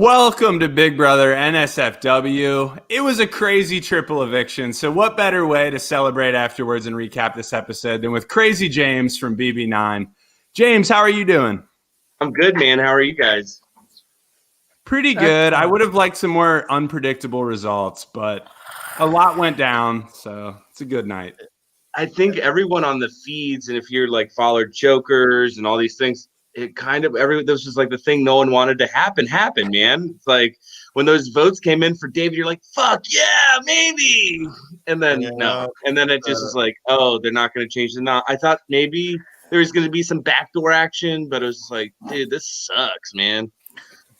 Welcome to Big Brother NSFW. It was a crazy triple eviction, so what better way to celebrate afterwards and recap this episode than with Crazy James from BB9. James, how are you doing? I'm good, man. How are you guys? Pretty good. I would have liked some more unpredictable results, but a lot went down, so it's a good night. I think everyone on the feeds, and if you're like followed Jokers and all these things, it kind of this was like the thing no one wanted to happen, man. It's like when those votes came in for David, you're like, fuck yeah, maybe. And then no. And then it just is like, oh, they're not going to change the knot. I thought maybe there was going to be some backdoor action, but it was like, dude, this sucks, man.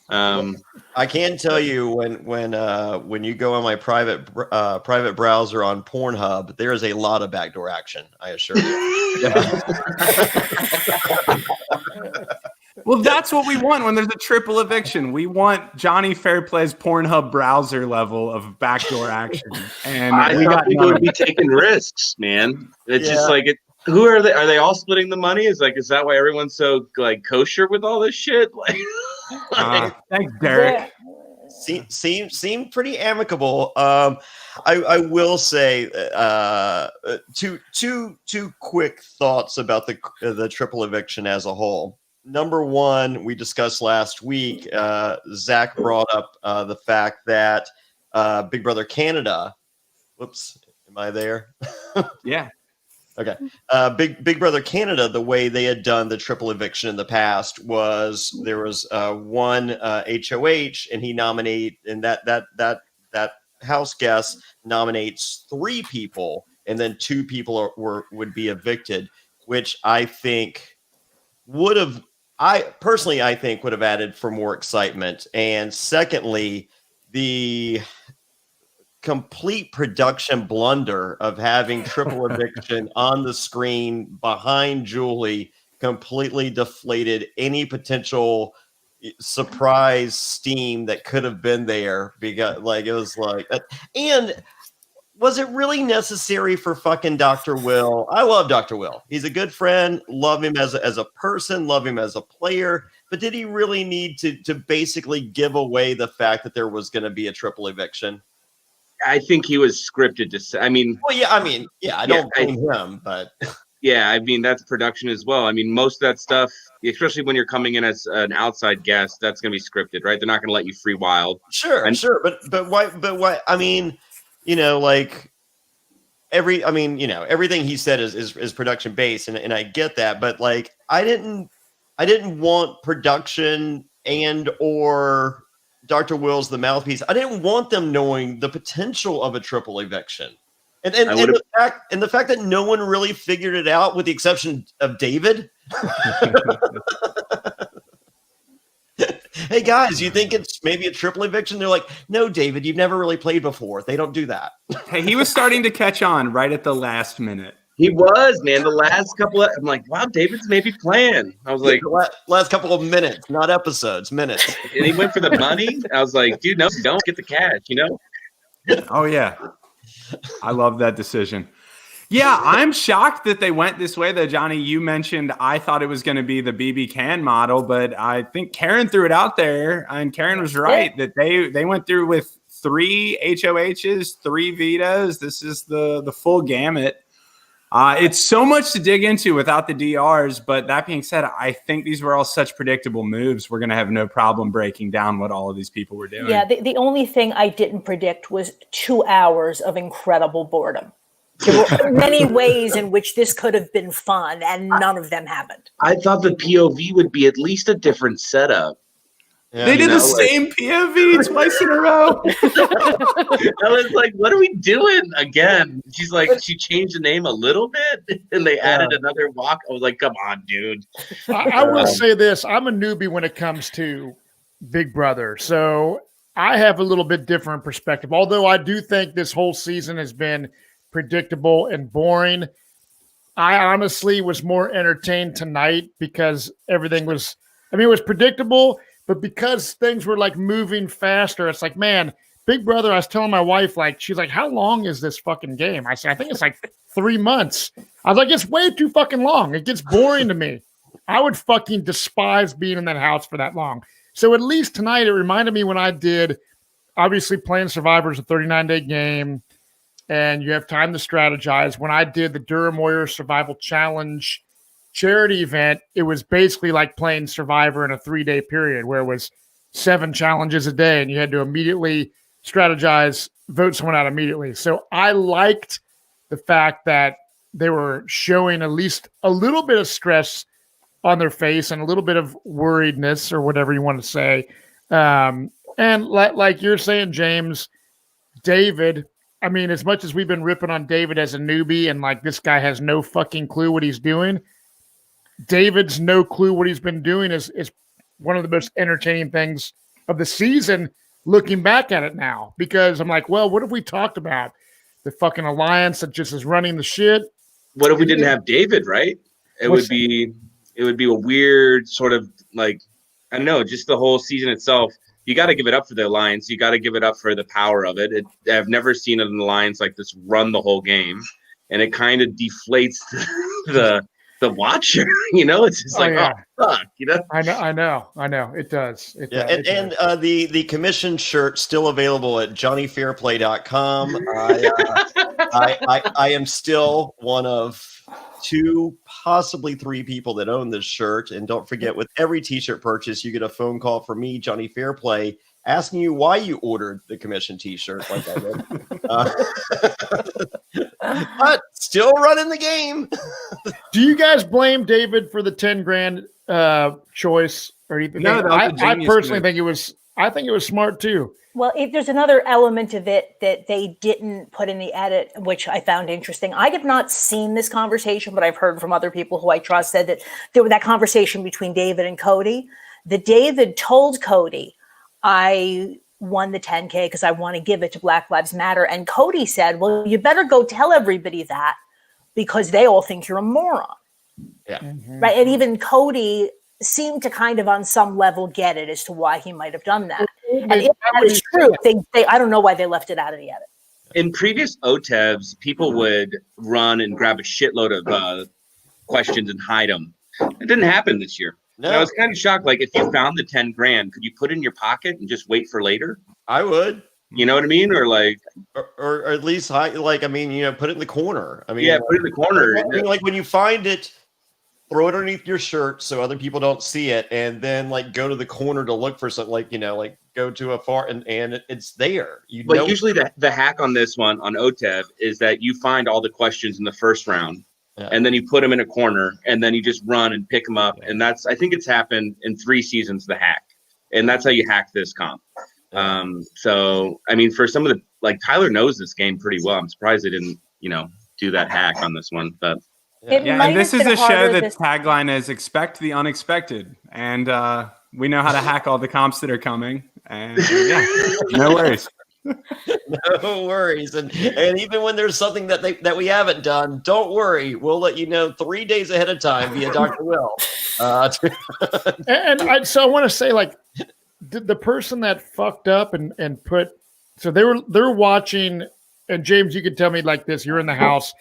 I can tell you when you go on my private browser on Pornhub, there is a lot of backdoor action. I assure you. Well, that's what we want when there's a triple eviction. We want Jonny Fairplay's Pornhub browser level of backdoor action. And I thought people would be taking risks, man. It's just like it. Who are they? Are they all splitting the money? Is that why everyone's so like kosher with all this shit? Thanks, Derek. Seem pretty amicable. I will say two quick thoughts about the triple eviction as a whole. Number one, we discussed last week. Zach brought up the fact that Big Brother Canada. Whoops, am I there? Yeah. Okay. Big Brother Canada, the way they had done the triple eviction in the past was there was one HOH, and he that house guest nominates 3 people, and then 2 people would be evicted, which I think would have added for more excitement. And secondly, the complete production blunder of having triple eviction on the screen behind Julie completely deflated any potential surprise steam that could have been there, because it was like, and was it really necessary for fucking Dr. Will? I love Dr. Will. He's a good friend. Love him as a person. Love him as a player. But did he really need to basically give away the fact that there was going to be a triple eviction? I think he was scripted to say. I don't blame him, but yeah, I mean that's production as well. I mean, most of that stuff, especially when you're coming in as an outside guest, that's going to be scripted, right? They're not going to let you free wild. Sure, but why? I mean, everything he said is production based, and I get that, but like I didn't want production and or Dr. Will's the mouthpiece. I didn't want them knowing the potential of a triple eviction. And the fact that no one really figured it out with the exception of David. Hey guys, you think it's maybe a triple eviction? They're like, no, David, you've never really played before. They don't do that. Hey, he was starting to catch on right at the last minute. He was, man. The last couple I'm like, wow, David's maybe playing. I was like, last couple of minutes, not episodes, minutes. And he went for the money. I was like, dude, no, don't get the cash, Oh yeah. I love that decision. Yeah, I'm shocked that they went this way though, Johnny. You mentioned I thought it was going to be the BB Can model, but I think Karen threw it out there, and Karen was right that they went through with 3 HOHs, 3 vetoes. This is the full gamut. It's so much to dig into without the DRs, but that being said, I think these were all such predictable moves. We're going to have no problem breaking down what all of these people were doing. Yeah, the only thing I didn't predict was 2 hours of incredible boredom. There were many ways in which this could have been fun, and none of them happened. I thought the POV would be at least a different setup. Yeah, they did the same POV twice in a row. I was like, what are we doing again? She's like, she changed the name a little bit, and they added another walk. I was like, come on, dude. I will say this. I'm a newbie when it comes to Big Brother, so I have a little bit different perspective. Although I do think this whole season has been predictable and boring, I honestly was more entertained tonight because everything was, it was predictable, but because things were like moving faster, it's like, man, Big Brother, I was telling my wife, she's like, how long is this fucking game? I said, I think it's like 3 months. I was like, it's way too fucking long. It gets boring to me. I would fucking despise being in that house for that long. So at least tonight, it reminded me when I did, obviously playing Survivor is a 39-day game, and you have time to strategize. When I did the Durham Warriors Survival Challenge charity event, it was basically like playing Survivor in a 3-day period where it was 7 challenges a day, and you had to immediately strategize, vote someone out immediately. So I liked the fact that they were showing at least a little bit of stress on their face and a little bit of worriedness or whatever you want to say. And like you're saying, James, David, I mean, as much as we've been ripping on David as a newbie and like this guy has no fucking clue what he's doing, David's no clue what he's been doing is one of the most entertaining things of the season looking back at it now. Because I'm like, well, what have we talked about? The fucking alliance that just is running the shit. What if we didn't have David, right? It would be a weird sort of like, I don't know, just the whole season itself. You got to give it up for the alliance. You got to give it up for the power of it. I've never seen an alliance like this run the whole game, and it kind of deflates the watcher. You know, it's just like, oh fuck, you know. I know. It does. And the commission shirt still available at JonnyFairplay.com. I am still one of 2, possibly 3 people that own this shirt. And don't forget, with every t-shirt purchase, you get a phone call from me, Jonny Fairplay, asking you why you ordered the commission t-shirt like I did. But still running the game. Do you guys blame David for the 10 grand choice or anything? No, I personally think it was smart too. Well, there's another element of it that they didn't put in the edit, which I found interesting. I have not seen this conversation, but I've heard from other people who I trust said that there was that conversation between David and Cody. That David told Cody, I won the 10K because I want to give it to Black Lives Matter. And Cody said, well, you better go tell everybody that because they all think you're a moron. Yeah. Mm-hmm. Right. And even Cody seemed to kind of on some level get it as to why he might have done that. And if that is true, I don't know why they left it out of the edit. In previous OTEVs, people would run and grab a shitload of questions and hide them. It didn't happen this year. No. And I was kind of shocked. Like, if you found the 10 grand, could you put it in your pocket and just wait for later? I would. You know what I mean? Or like, or at least put it in the corner. I mean, yeah, put it in the corner. I mean, like when you find it, throw it underneath your shirt so other people don't see it, and then like go to the corner to look for something. Like go to a far and it's there. But usually the hack on this one on OTEV is that you find all the questions in the first round, and then you put them in a corner, and then you just run and pick them up. Yeah. And I think it's happened in 3 seasons. The hack, and that's how you hack this comp. So I mean, for some of the Tyler knows this game pretty well. I'm surprised they didn't do that hack on this one, but. Yeah, and this is a show that tagline is expect the unexpected. And we know how to hack all the comps that are coming. And no worries. No worries. And even when there's something that we haven't done, don't worry. We'll let you know 3 days ahead of time via Dr. Will. So I want to say, the person that fucked up and put, so they're watching, and James, you could tell me like this, you're in the house.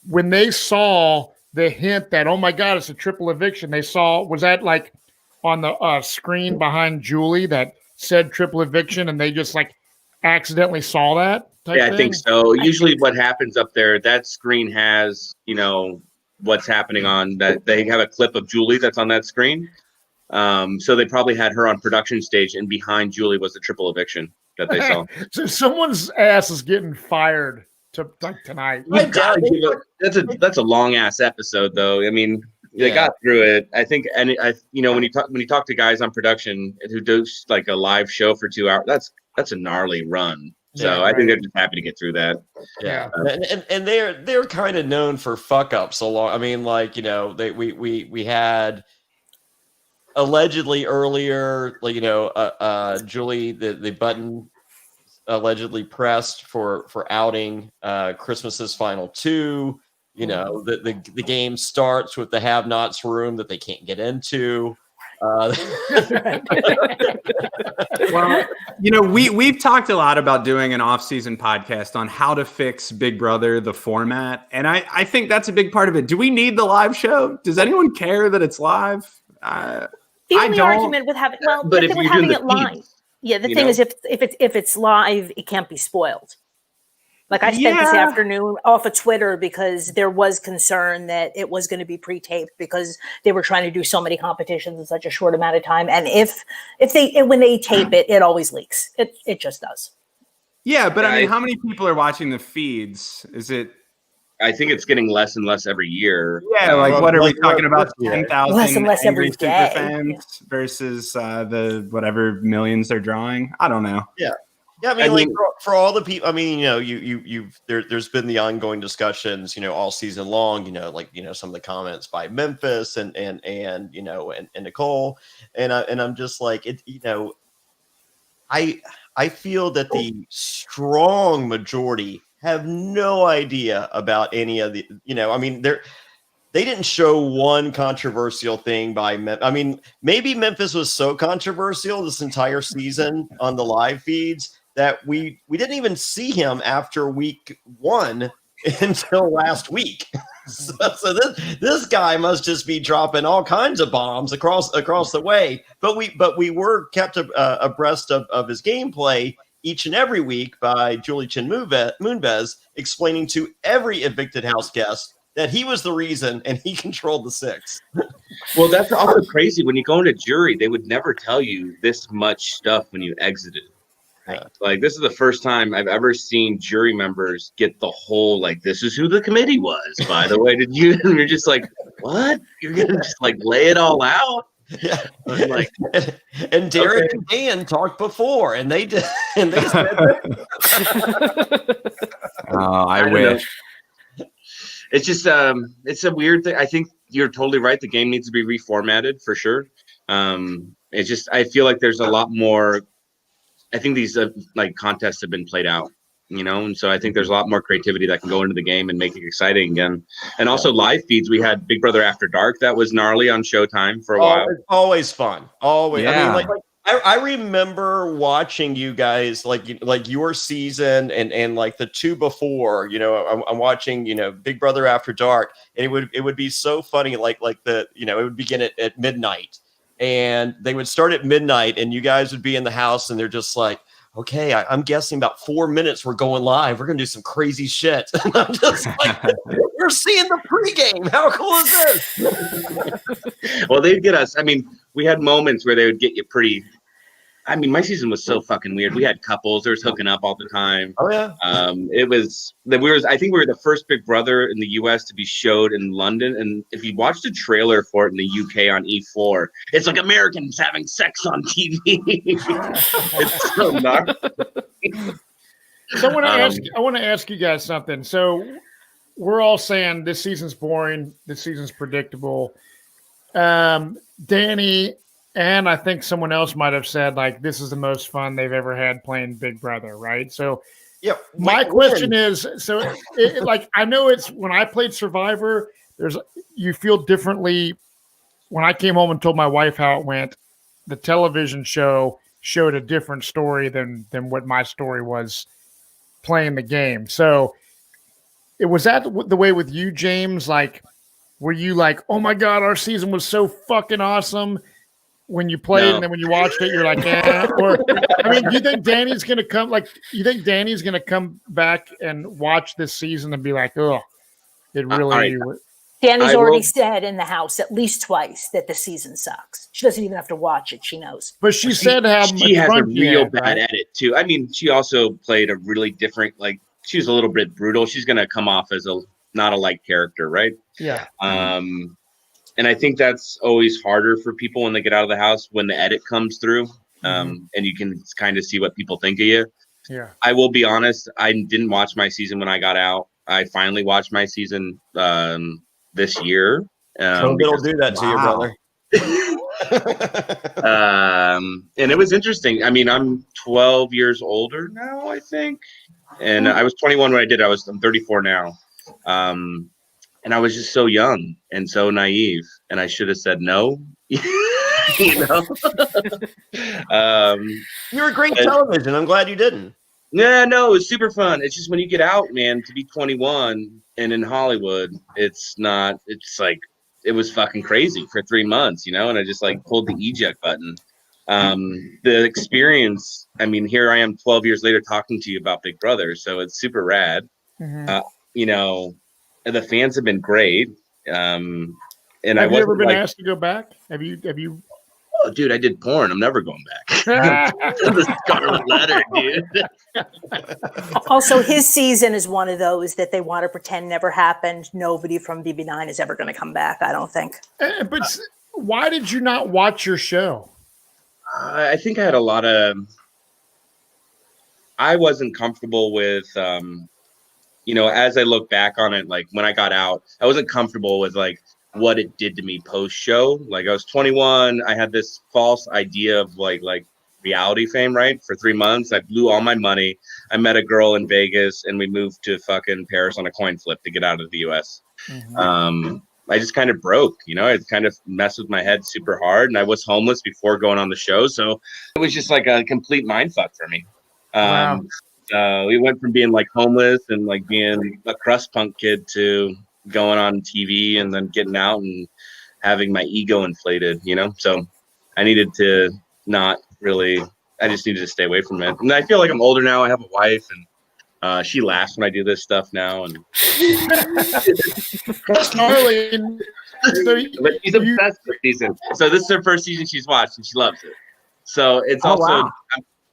When they saw the hint that, oh my God, it's a triple eviction, was that like on the screen behind Julie that said triple eviction and they just accidentally saw that? I think so. Usually what happens up there, that screen has, what's happening on that. They have a clip of Julie that's on that screen. So they probably had her on production stage, and behind Julie was the triple eviction that they saw. So someone's ass is getting fired tonight. That's a long ass episode, though. I mean, they got through it. I think, and when you talk to guys on production who do a live show for 2 hours, that's a gnarly run. So I think they're just happy to get through that. Yeah, and they're kind of known for fuck ups. I mean, we had allegedly earlier, Julie, the button allegedly pressed for outing Christmas's final 2. The game starts with the have-nots room that they can't get into. Well, we've talked a lot about doing an off-season podcast on how to fix Big Brother, the format, and I think that's a big part of it. Do we need the live show? Does anyone care that it's live? The only argument with having but if with you're having doing it the live. feeds, Yeah, the thing is if it's live, it can't be spoiled. Like I spent this afternoon off of Twitter because there was concern that it was going to be pre-taped because they were trying to do so many competitions in such a short amount of time. And when they tape it, it always leaks. It just does. Yeah, but I mean, how many people are watching the feeds? Is it? I think it's getting less and less every year. Yeah, what are we talking about? 10,000 less and less angry every day superfans versus the whatever millions they're drawing. I don't know. Yeah. Yeah, I mean, for all the people, I mean, there's been the ongoing discussions, all season long, some of the comments by Memphis and Nicole, and I'm just like, I feel that the strong majority have no idea about any of the, they didn't show one controversial thing maybe Memphis was so controversial this entire season on the live feeds that we didn't even see him after week 1 until last week. So this guy must just be dropping all kinds of bombs across the way. But we were kept abreast of his gameplay each and every week by Julie Chen Moonves explaining to every evicted house guest that he was the reason and he controlled the 6. Well, that's also crazy. When you go into jury, they would never tell you this much stuff when you exited. Right. Like, this is the first time I've ever seen jury members get the whole, this is who the committee was, by the way. And you're just like, what? You're going to just lay it all out? Yeah. And Derek and Dan talked before, and they did, and they said that. Oh, I wish. It's just, it's a weird thing. I think you're totally right. The game needs to be reformatted for sure. It's just, I feel like there's a lot more. I think these contests have been played out, and so I think there's a lot more creativity that can go into the game and make it exciting again. And also live feeds. We had Big Brother After Dark. That was gnarly on Showtime for a while. Always fun. Always. Yeah. I mean, I remember watching you guys like your season and the 2 before. I'm watching Big Brother After Dark, and it would be so funny. It would begin at midnight. And they would start at midnight, and you guys would be in the house, and they're just like, okay, I'm guessing about 4 minutes we're going live. We're going to do some crazy shit. And I'm just like, we're seeing the pregame. How cool is this? Well, they'd get us. I mean, we had moments where they would get you pretty. I mean, my season was so fucking weird. We had couples. There was hooking up all the time. Oh, yeah. It was that I think we were the first Big Brother in the U.S. to be showed in London. And if you watch the trailer for it in the U.K. on E4, it's like Americans having sex on TV. It's so gnarly. So I want to ask you guys something. So we're all saying this season's boring. This season's predictable. Danny, and I think someone else might have said, this is the most fun they've ever had playing Big Brother, right? So my question is, I know it's when I played Survivor, you feel differently. When I came home and told my wife how it went, the television show showed a different story than what my story was playing the game. So was that the way with you, James? Were you like, oh my God, our season was so fucking awesome when you played, and then when you watched it, you're like, eh? Or, I mean, do you think Danny's going to come, Danny's going to come back and watch this season and be like, oh, it really... Danny's already said in the house at least twice that the season sucks. She doesn't even have to watch it. She knows. But she said how she has a real bad edit, too. I mean, she also played a really different, she was a little bit brutal. She's going to come off as not a light character, right? Yeah. And I think that's always harder for people when they get out of the house, when the edit comes through, and you can kind of see what people think of you. Yeah. I will be honest. I didn't watch my season when I got out. I finally watched my season this year. It'll do that to you, brother. And it was interesting. I mean, I'm 12 years older now, I think. And I was 21 when I did. I'm 34 now. And I was just so young and so naive, and I should have said no. You were great television. I'm glad you didn't. Yeah, no, it was super fun. It's just when you get out, man, to be 21 and in Hollywood, it's not. It's like it was fucking crazy for 3 months, you know, and I just like pulled the eject button. The experience, I mean, here I am 12 years later talking to you about Big Brother, so it's super rad. You know, the fans have been great. And have you ever been asked to go back? Have you? Oh, dude, I did porn. I'm never going back. The Scarlet Letter, dude. Also, his season is one of those that they want to pretend never happened. Nobody from BB9 is ever going to come back, I don't think. But why did you not watch your show? I think I had a lot of. I wasn't comfortable with, you know, as I look back on it, like when I got out, I wasn't comfortable with like what it did to me post show. Like I was 21, I had this false idea of like reality fame, right? For 3 months, I blew all my money. I met a girl in Vegas, and we moved to fucking Paris on a coin flip to get out of the US. I just kind of broke, you know, it kind of messed with my head super hard, and I was homeless before going on the show. So it was just like a complete mind fuck for me. Wow. We went from being like homeless and like being a crust punk kid to going on TV and then getting out and having my ego inflated, you know? So I needed to not really, I just needed to stay away from it. And I feel like I'm older now. I have a wife, and she laughs when I do this stuff now. And Charlie, but she's obsessed with season. So this is her first season she's watched, and she loves it. So it's also, wow.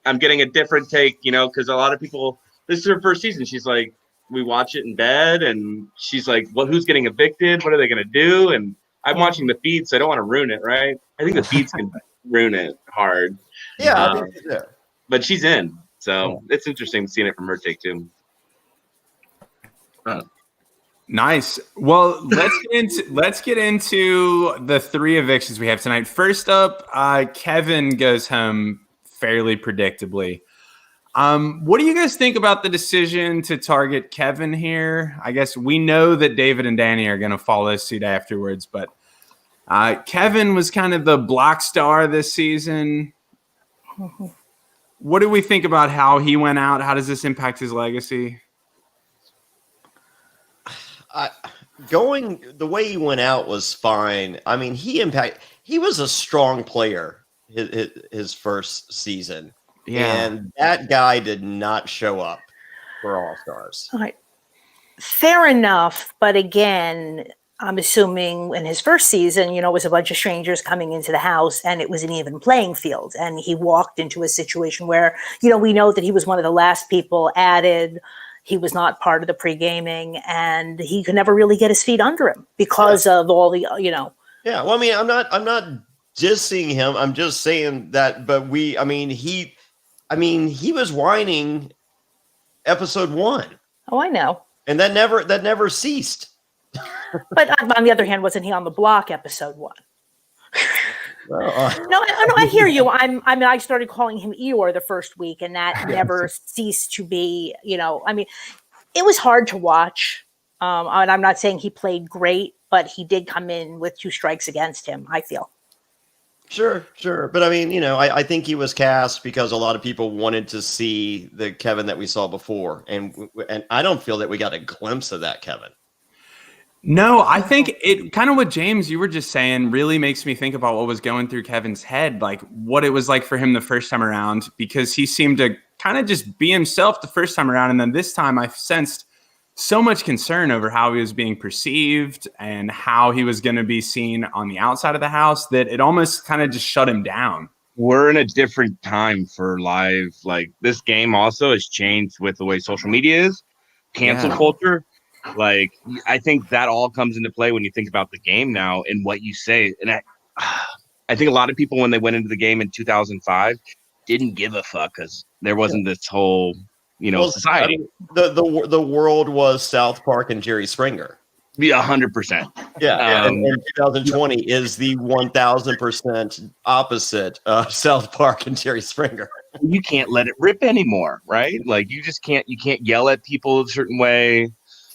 I'm getting a different take, you know, because a lot of people, this is her first season. She's like, we watch it in bed, and she's like, well, who's getting evicted? What are they going to do? And I'm watching the feed, so I don't want to ruin it, right? I think the feeds can ruin it hard. Yeah, but she's in, so it's interesting seeing it from her take too. Nice. Well, let's get into the 3 evictions we have tonight. First up, Kevin goes home fairly predictably. What do you guys think about the decision to target Kevin here? I guess we know that David and Danny are going to follow suit afterwards, but Kevin was kind of the block star this season. What do we think about how he went out? How does this impact his legacy? Going the way he went out was fine. I mean, he was a strong player his first season. Yeah. And that guy did not show up for All Stars. All right. Fair enough. But again, I'm assuming in his first season, you know, it was a bunch of strangers coming into the house, and it was an even playing field. And he walked into a situation where, you know, we know that he was one of the last people added. He was not part of the pre-gaming, and he could never really get his feet under him because of all the, you know. Yeah. Well, I mean, I'm not dissing him. I'm just saying that, but he was whining episode 1. Oh, I know. And that never ceased. But on the other hand, wasn't he on the block episode 1? No, I hear you. I started calling him Eeyore the first week, and that never ceased to be, you know, I mean, it was hard to watch. And I'm not saying he played great, but he did come in with 2 strikes against him, I feel. Sure. But I mean, you know, I think he was cast because a lot of people wanted to see the Kevin that we saw before. And I don't feel that we got a glimpse of that Kevin. No, I think it kind of what James, you were just saying, really makes me think about what was going through Kevin's head, like what it was like for him the first time around, because he seemed to kind of just be himself the first time around. And then this time I sensed so much concern over how he was being perceived and how he was going to be seen on the outside of the house that it almost kind of just shut him down. We're in a different time for live. Like this game also has changed with the way social media is, cancel culture. Like, I think that all comes into play when you think about the game now and what you say. And I think a lot of people, when they went into the game in 2005, didn't give a fuck because there wasn't this whole, you know, society. I mean, the world was South Park and Jerry Springer. Yeah, 100%. Yeah, and 2020 is the 1000% opposite of South Park and Jerry Springer. You can't let it rip anymore, right? Like you just can't. You can't yell at people a certain way.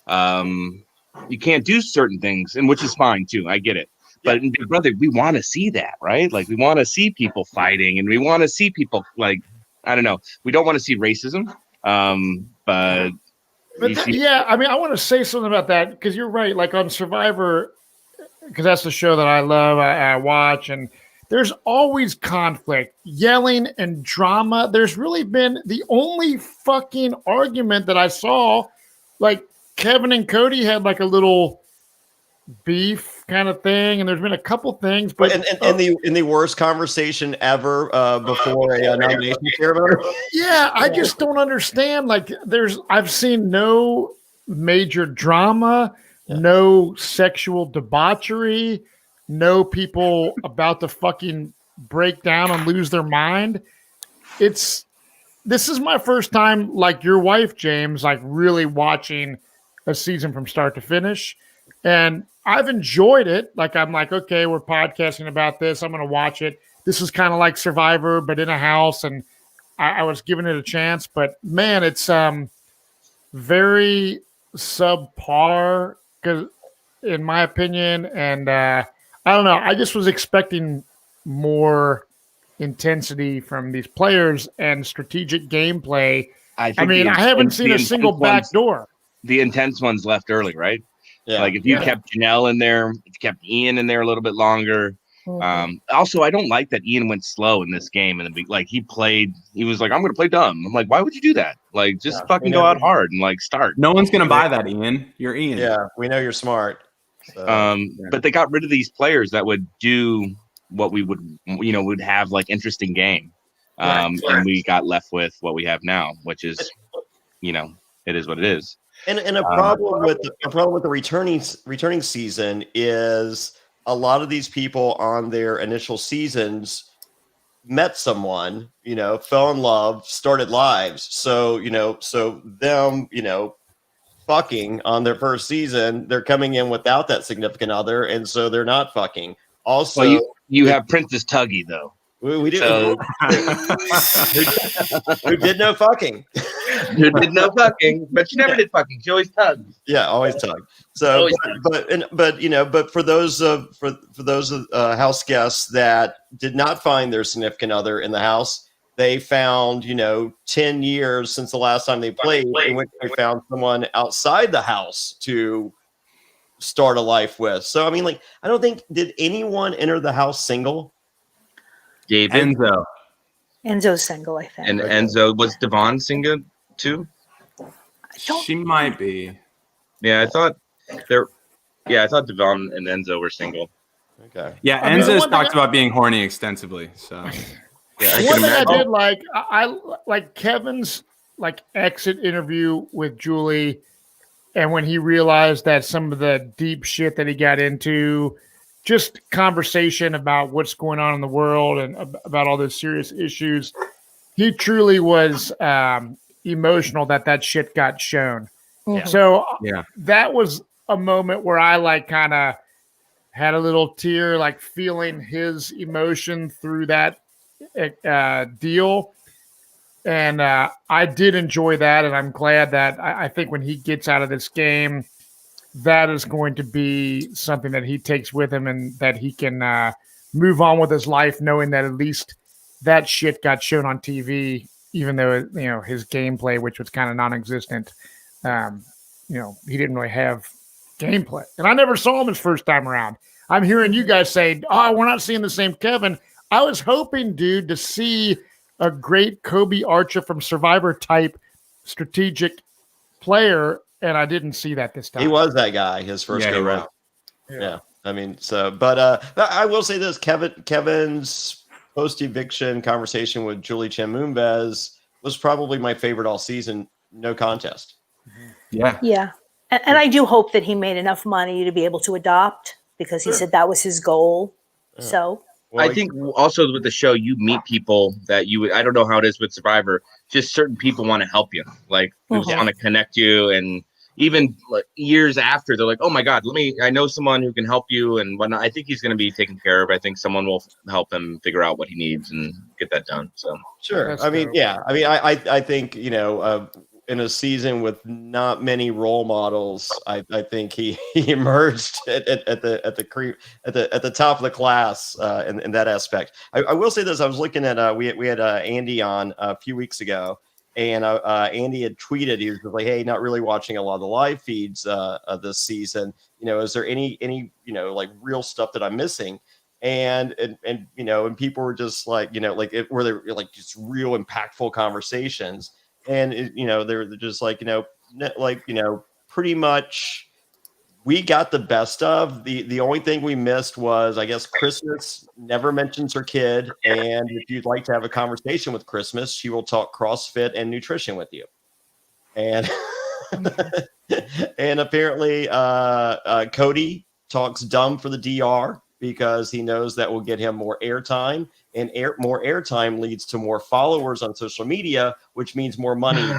You can't do certain things, and which is fine too. I get it. But in Big Brother, we want to see that, right? Like we want to see people fighting, and we want to see people like, I don't know. We don't want to see racism, but yeah, I mean, I want to say something about that because you're right. Like on Survivor, because that's the show that I love. I watch, and there's always conflict, yelling, and drama. There's really been the only fucking argument that I saw, like Kevin and Cody had like a little beef kind of thing, and there's been a couple things, but in the worst conversation ever before a nomination ceremony. Yeah, I just don't understand. Like, I've seen no major drama, no sexual debauchery, no people about to fucking break down and lose their mind. This is my first time, like your wife, James, like really watching a season from start to finish. And I've enjoyed it. Like, I'm like, okay, we're podcasting about this. I'm going to watch it. This is kind of like Survivor, but in a house. And I was giving it a chance. But, man, it's very subpar, in my opinion. And I don't know. I just was expecting more intensity from these players and strategic gameplay. I haven't seen a single backdoor. The intense ones left early, right? Yeah. Like if you kept Janelle in there, if you kept Ian in there a little bit longer. Also, I don't like that Ian went slow in this game. And like he was like, I'm going to play dumb. I'm like, why would you do that? Like, just fucking go out hard and like start. No one's going to buy that, Ian. You're Ian. Yeah, we know you're smart. So, but they got rid of these players that would do what we would have like interesting game. And we got left with what we have now, which is, it is what it is. And a problem with the returning season is a lot of these people on their initial seasons met someone, fell in love, started lives. So them, fucking on their first season, they're coming in without that significant other, and so they're not fucking. Also, well, you have Princess Tuggy though. We do. So. Who did no fucking? Who did no fucking? But she never did fucking. She always tugged. Yeah, always tugged. So, but for those house guests that did not find their significant other in the house, they found 10 years since the last time they played, in which they found someone outside the house to start a life with. So I mean, like, I don't think did anyone enter the house single. David. Enzo's single, I think. And Enzo, was Devon single too? She might be. Yeah, I thought Devon and Enzo were single. Okay. Yeah, Enzo's talked about being horny extensively. So yeah, one thing I did like, I like Kevin's like exit interview with Julie, and when he realized that some of the deep shit that he got into, just conversation about what's going on in the world and about all those serious issues. He truly was emotional that shit got shown. Mhm. So that was a moment where I like kind of had a little tear, like feeling his emotion through that deal. And I did enjoy that. And I'm glad that I think when he gets out of this game, that is going to be something that he takes with him and that he can move on with his life, knowing that at least that shit got shown on TV, even though, his gameplay, which was kind of non-existent, he didn't really have gameplay. And I never saw him his first time around. I'm hearing you guys say, oh, we're not seeing the same Kevin. I was hoping, dude, to see a great Kobe Archer from Survivor type strategic player, and I didn't see that this time. He was that guy his first go round. Yeah. I mean, but I will say this: Kevin's post-eviction conversation with Julie Chen Moonves was probably my favorite all season. No contest. Yeah. And I do hope that he made enough money to be able to adopt, because he said that was his goal. Yeah. So well, I think also with the show, you meet people that I don't know how it is with Survivor, just certain people want to help you. Like, they just want to connect you. And even like years after, they're like, oh my God, I know someone who can help you and whatnot. I think he's going to be taken care of. I think someone will help him figure out what he needs and get that done. So sure. I think, in a season with not many role models, I think he emerged at the top of the class in that aspect. I will say this: I was looking at we had Andy on a few weeks ago, and Andy had tweeted, he was like, "Hey, not really watching a lot of the live feeds of this season. Is there any like real stuff that I'm missing?" And people were just like, were there like just real impactful conversations, and they're just like, pretty much. We got the best of. The only thing we missed was, I guess, Christmas never mentions her kid. And if you'd like to have a conversation with Christmas, she will talk CrossFit and nutrition with you. And and apparently Cody talks dumb for the DR because he knows that will get him more airtime. And more airtime leads to more followers on social media, which means more money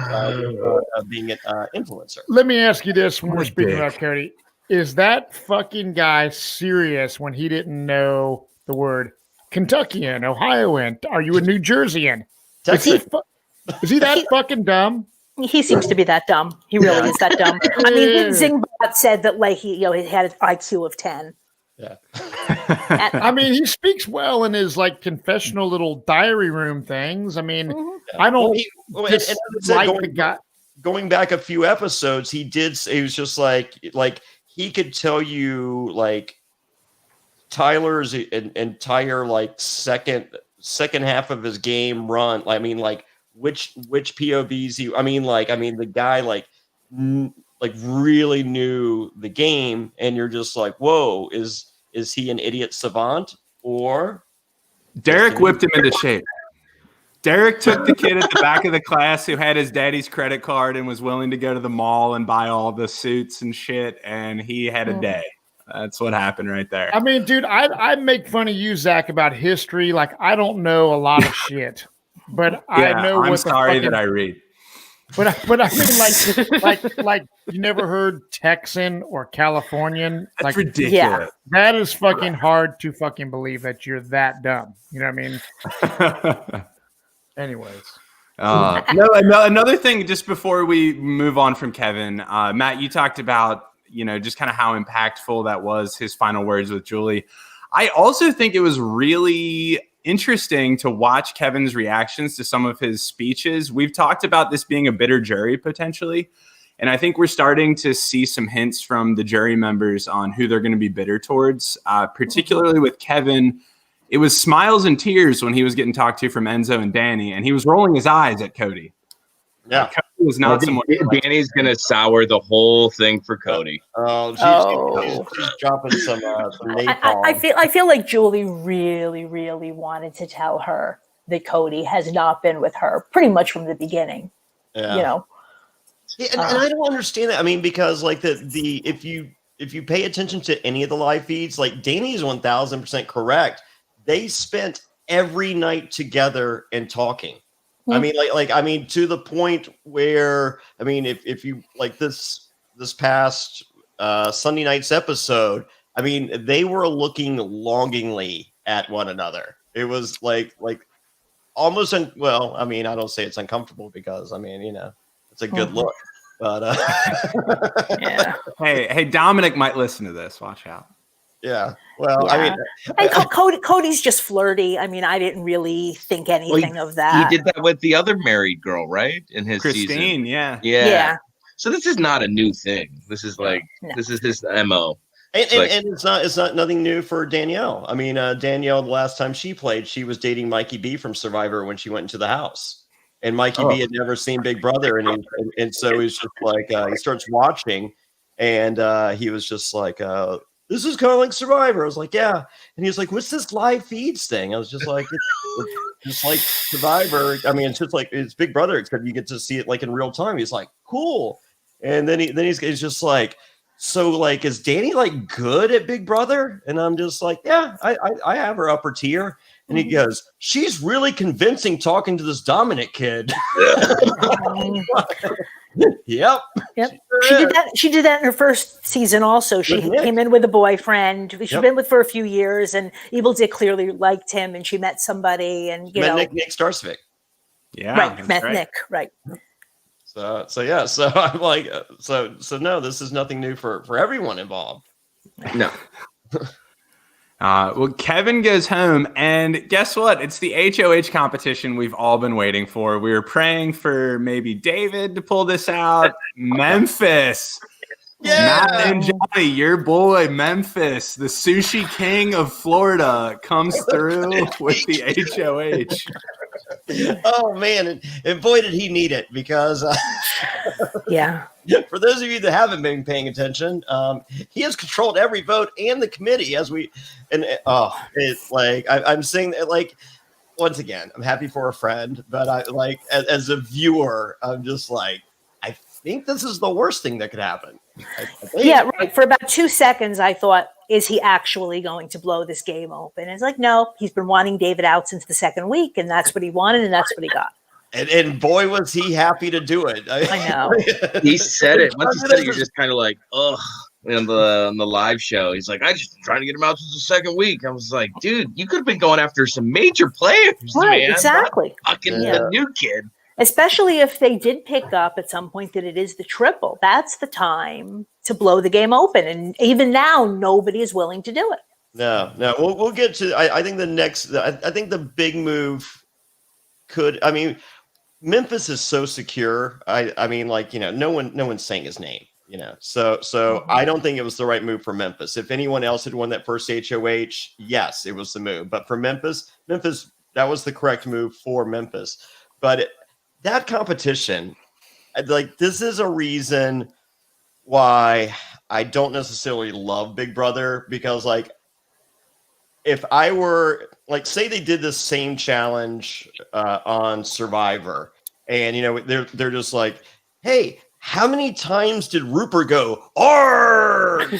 being an influencer. Let me ask you this when we're speaking about Cody. Is that fucking guy serious when he didn't know the word Kentuckian, Ohioan? Are you a New Jerseyan? Is he that fucking dumb? He seems to be that dumb. He really is that dumb. I mean, Zingbot said that like he had an IQ of 10. Yeah. I mean, he speaks well in his like confessional little diary room things. I mean, I don't like the guy. Going back a few episodes, he was just like he could tell you like Tyler's entire like second half of his game run. I mean, like which POVs the guy like really knew the game, and you're just like, whoa, is he an idiot savant? Or Derek whipped him into shape. Derek took the kid at the back of the class who had his daddy's credit card and was willing to go to the mall and buy all the suits and shit, and he had a day. That's what happened right there. I mean, dude, I make fun of you, Zach, about history. Like, I don't know a lot of shit, but I know. I'm sorry that I read. But I mean, like you never heard Texan or Californian? That's like, ridiculous. Yeah. That is fucking hard to fucking believe that you're that dumb. You know what I mean? Anyways. Another thing, just before we move on from Kevin, Matt, you talked about, just kind of how impactful that was, his final words with Julie. I also think it was really interesting to watch Kevin's reactions to some of his speeches. We've talked about this being a bitter jury potentially, and I think we're starting to see some hints from the jury members on who they're going to be bitter towards, particularly with Kevin. It was smiles and tears when he was getting talked to from Enzo and Danny, and he was rolling his eyes at Cody. Yeah. Cody was not someone. Danny's going to sour the whole thing for Cody. She's dropping some napalm. I feel like Julie really, really wanted to tell her that Cody has not been with her pretty much from the beginning. Yeah. Yeah, and I don't understand that. I mean, because like if you pay attention to any of the live feeds, like Danny is 1000% correct. They spent every night together and talking. I mean, to the point where, I mean, if you like this past Sunday night's episode, I mean, they were looking longingly at one another. It was like almost, well, I mean, I don't say it's uncomfortable because, I mean, it's a good look, but yeah. Hey, Dominic might listen to this. Watch out. Yeah. Well, Yeah. I mean, And Cody's just flirty. I mean, I didn't really think anything of that. He did that with the other married girl, right? In his Christine, season. yeah. Yeah. So this is not a new thing. This is this is his MO. And it's not nothing new for Danielle. I mean, Danielle, the last time she played, she was dating Mikey B from Survivor when she went into the house, and Mikey B had never seen Big Brother, and so he's just like he starts watching, and he was just like, "This is kind of like Survivor." I was like, "Yeah," and he was like, "What's this live feeds thing?" I was just like, "It's just like Survivor. I mean, it's just like it's Big Brother, except you get to see it like in real time." He's like, "Cool," and then he's just like. So, like, is Danny, like, good at Big Brother? And I'm just like, yeah, I have her upper tier. And he goes, she's really convincing talking to this Dominic kid. Yep. She did that in her first season also. She came in with a boyfriend. She'd been with for a few years, and Evil Dick clearly liked him, and she met somebody, and, you know. Nick Starsvik. Yeah. Right, met Nick, right. So I'm like, so no, this is nothing new for everyone involved. No. Well, Kevin goes home, and guess what? It's the HOH competition we've all been waiting for. We were praying for maybe David to pull this out. Memphis. Yeah. Matt and Johnny, your boy, Memphis, the sushi king of Florida, comes through with the HOH. Oh, man. And boy, did he need it, because Yeah. for those of you that haven't been paying attention, he has controlled every vote and the committee I'm saying that, like, once again, I'm happy for a friend, but I like as a viewer, I'm just like, I think this is the worst thing that could happen. Yeah, right. For about 2 seconds, I thought, is he actually going to blow this game open? And it's like, no, he's been wanting David out since the second week, and that's what he wanted, and that's what he got. And boy, was he happy to do it. I know. He said it. Once he said it, you're just kind of like, ugh. On the live show, he's like, I just trying to get him out since the second week. I was like, dude, you could have been going after some major players, Right, man. exactly. Not fucking Yeah. the new kid. Especially if they did pick up at some point that it is the triple. That's the time to blow the game open. And even now, nobody is willing to do it. No, we'll get to. I think the next. I think the big move could. I mean, Memphis is so secure. I mean, like, no one's saying his name. So I don't think it was the right move for Memphis. If anyone else had won that first HOH, yes, it was the move. But for Memphis, that was the correct move for Memphis. But that competition, like, this is a reason why I don't necessarily love Big Brother, because, like, if I were, like, say they did this same challenge on Survivor, and they're just like, hey, how many times did Rupert go, "Arr"?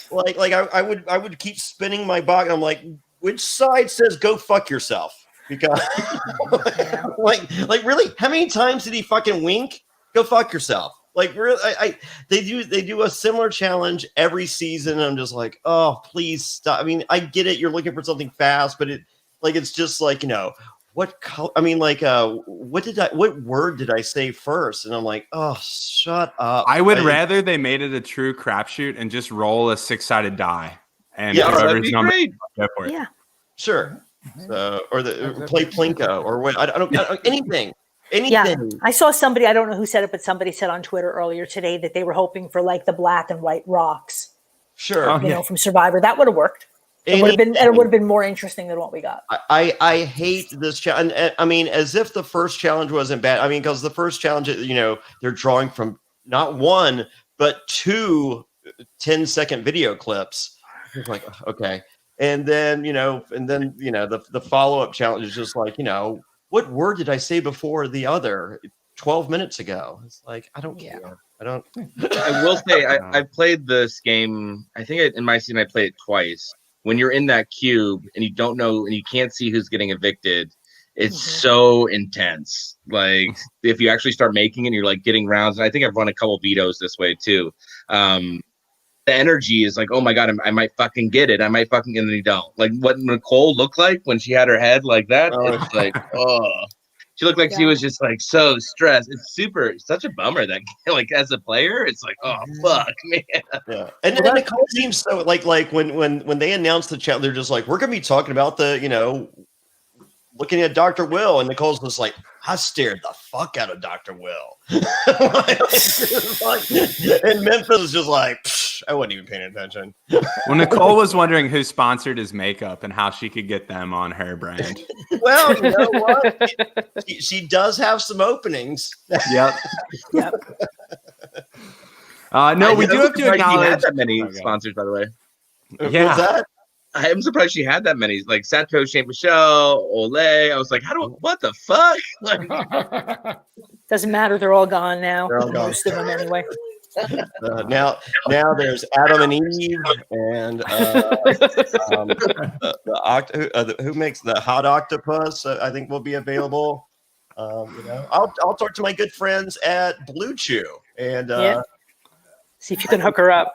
like I would keep spinning my box. I'm like, which side says go fuck yourself? Because like really, how many times did he fucking wink? Go fuck yourself. Like, really, they do a similar challenge every season. And I'm just like, oh, please stop. I mean, I get it. You're looking for something fast, but it's just like, what color? I mean, like, what word did I say first? And I'm like, oh, shut up. I would rather they made it a true crapshoot and just roll a 6-sided die. And Yeah, that'd whoever's be number, great. go for it. Yeah. Sure. So, or play Plinko or what? I don't anything. Yeah. I saw somebody, I don't know who said it, but somebody said on Twitter earlier today that they were hoping for, like, the black and white rocks, Sure. from Survivor. That would have worked. It would have been more interesting than what we got. I hate this challenge. I mean, as if the first challenge wasn't bad. I mean, because the first challenge, they're drawing from not one, but 2 10-second video clips. It's like, okay. And then, the follow-up challenge is just like, what word did I say before the other 12 minutes ago? It's like, I don't care. I don't. I will say, I've played this game. I think in my season, I played it twice. When you're in that cube and you don't know and you can't see who's getting evicted, it's so intense. Like, if you actually start making it and you're like getting rounds, and I think I've run a couple vetoes this way too. The energy is like, oh my God, I might fucking get it. I might fucking, and then you don't. Like what Nicole looked like when she had her head like that. It's like, oh. She looked like she was just like so stressed. It's such a bummer that, like, as a player, it's like, oh fuck, man. Yeah. And Nicole seems so like when they announced the chat, they're just like, we're gonna be talking about the, looking at Dr. Will, and Nicole's just like, I stared the fuck out of Dr. Will. And Memphis is just like, I wasn't even paying attention. Well, Nicole was wondering who sponsored his makeup and how she could get them on her brand. Well, you know what? She does have some openings. Yep. No, we do have to acknowledge had that many sponsors, by the way. Yeah. Was that? I'm surprised she had that many. Like Satoshi, Saint Michelle, Olay. I was like, what the fuck? Like, Doesn't matter. They're all gone now. They're all gone. Most of them anyway. Now there's Adam and Eve and who makes the hot octopus. I think will be available. I'll talk to my good friends at Blue Chew and see if you can hook her up.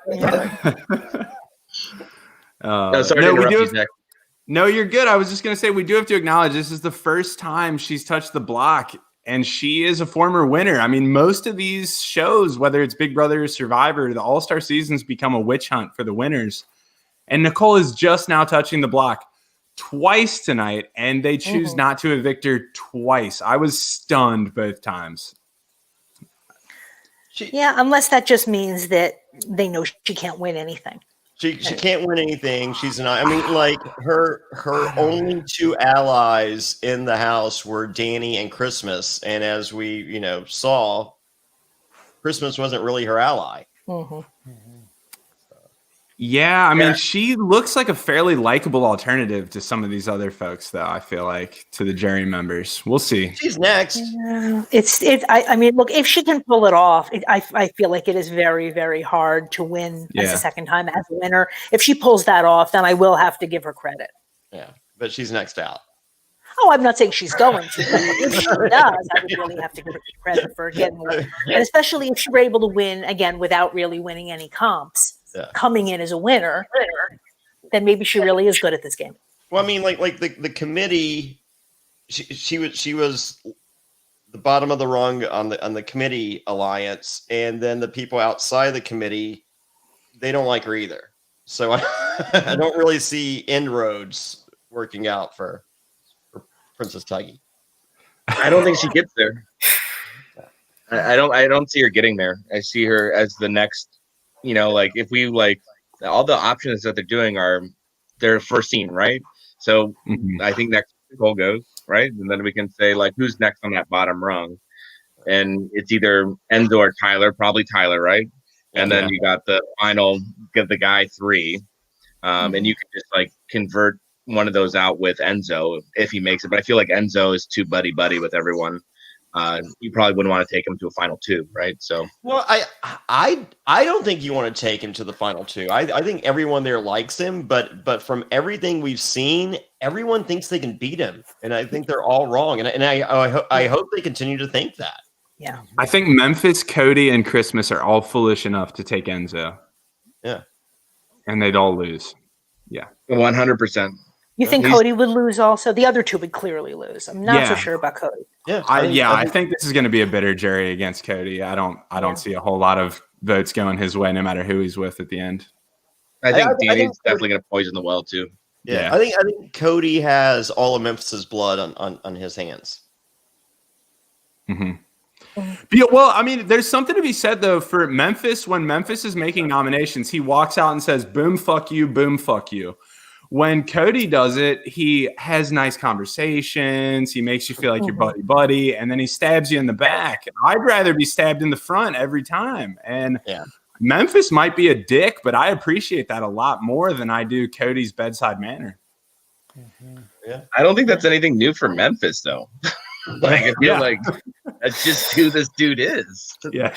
No, you're good. I was just going to say, we do have to acknowledge this is the first time she's touched the block, and she is a former winner. I mean, most of these shows, whether it's Big Brother or Survivor, the All-Star seasons become a witch hunt for the winners. And Nicole is just now touching the block twice tonight, and they choose not to evict her twice. I was stunned both times. Yeah, unless that just means that they know she can't win anything. She can't win anything. She's not. I mean, like her only two allies in the house were Danny and Christmas, and as we saw, Christmas wasn't really her ally. Yeah, I mean, she looks like a fairly likable alternative to some of these other folks, though. I feel like to the jury members. We'll see. She's next. Yeah, I mean, look, if she can pull it off, I feel like it is very, very hard to win as a second time as a winner. If she pulls that off, then I will have to give her credit. Yeah, but she's next out. Oh, I'm not saying she's going to. If she does, I would really have to give her credit for getting away. And especially if she were able to win again without really winning any comps. Coming in as a winner, then maybe she really is good at this game. Well, I mean, like the committee, she was the bottom of the rung on the committee alliance, and then the people outside the committee, they don't like her either. So I don't really see inroads working out for Princess Tiggy. I don't think she gets there. I don't see her getting there. I see her as the next. Like if we all the options that they're doing they're foreseen, right? So I think next Nicole goes, right? And then we can say who's next on that bottom rung. And it's either Enzo or Tyler, probably Tyler, right? And then you got the final, get the guy 3. And you can just convert one of those out with Enzo if he makes it. But I feel like Enzo is too buddy with everyone. You probably wouldn't want to take him to a final 2, right? So, well, I don't think you want to take him to the final 2. I think everyone there likes him, but from everything we've seen, everyone thinks they can beat him, and I think they're all wrong. And I hope they continue to think that. Yeah, I think Memphis, Cody, and Christmas are all foolish enough to take Enzo. Yeah, and they'd all lose. Yeah, 100%. You think Cody would lose also? The other 2 would clearly lose. I'm not so sure about Cody. Yeah, I think this is going to be a bitter jury against Cody. I don't see a whole lot of votes going his way, no matter who he's with at the end. I think Danny's definitely going to poison the well too. Yeah, I think Cody has all of Memphis's blood on his hands. Well, I mean, there's something to be said though for Memphis. When Memphis is making nominations, he walks out and says, "Boom, fuck you, boom, fuck you." When Cody does it, he has nice conversations. He makes you feel like you're buddy, and then he stabs you in the back. I'd rather be stabbed in the front every time. And Memphis might be a dick, but I appreciate that a lot more than I do Cody's bedside manner. Yeah, I don't think that's anything new for Memphis, though. I feel like that's just who this dude is. Yeah.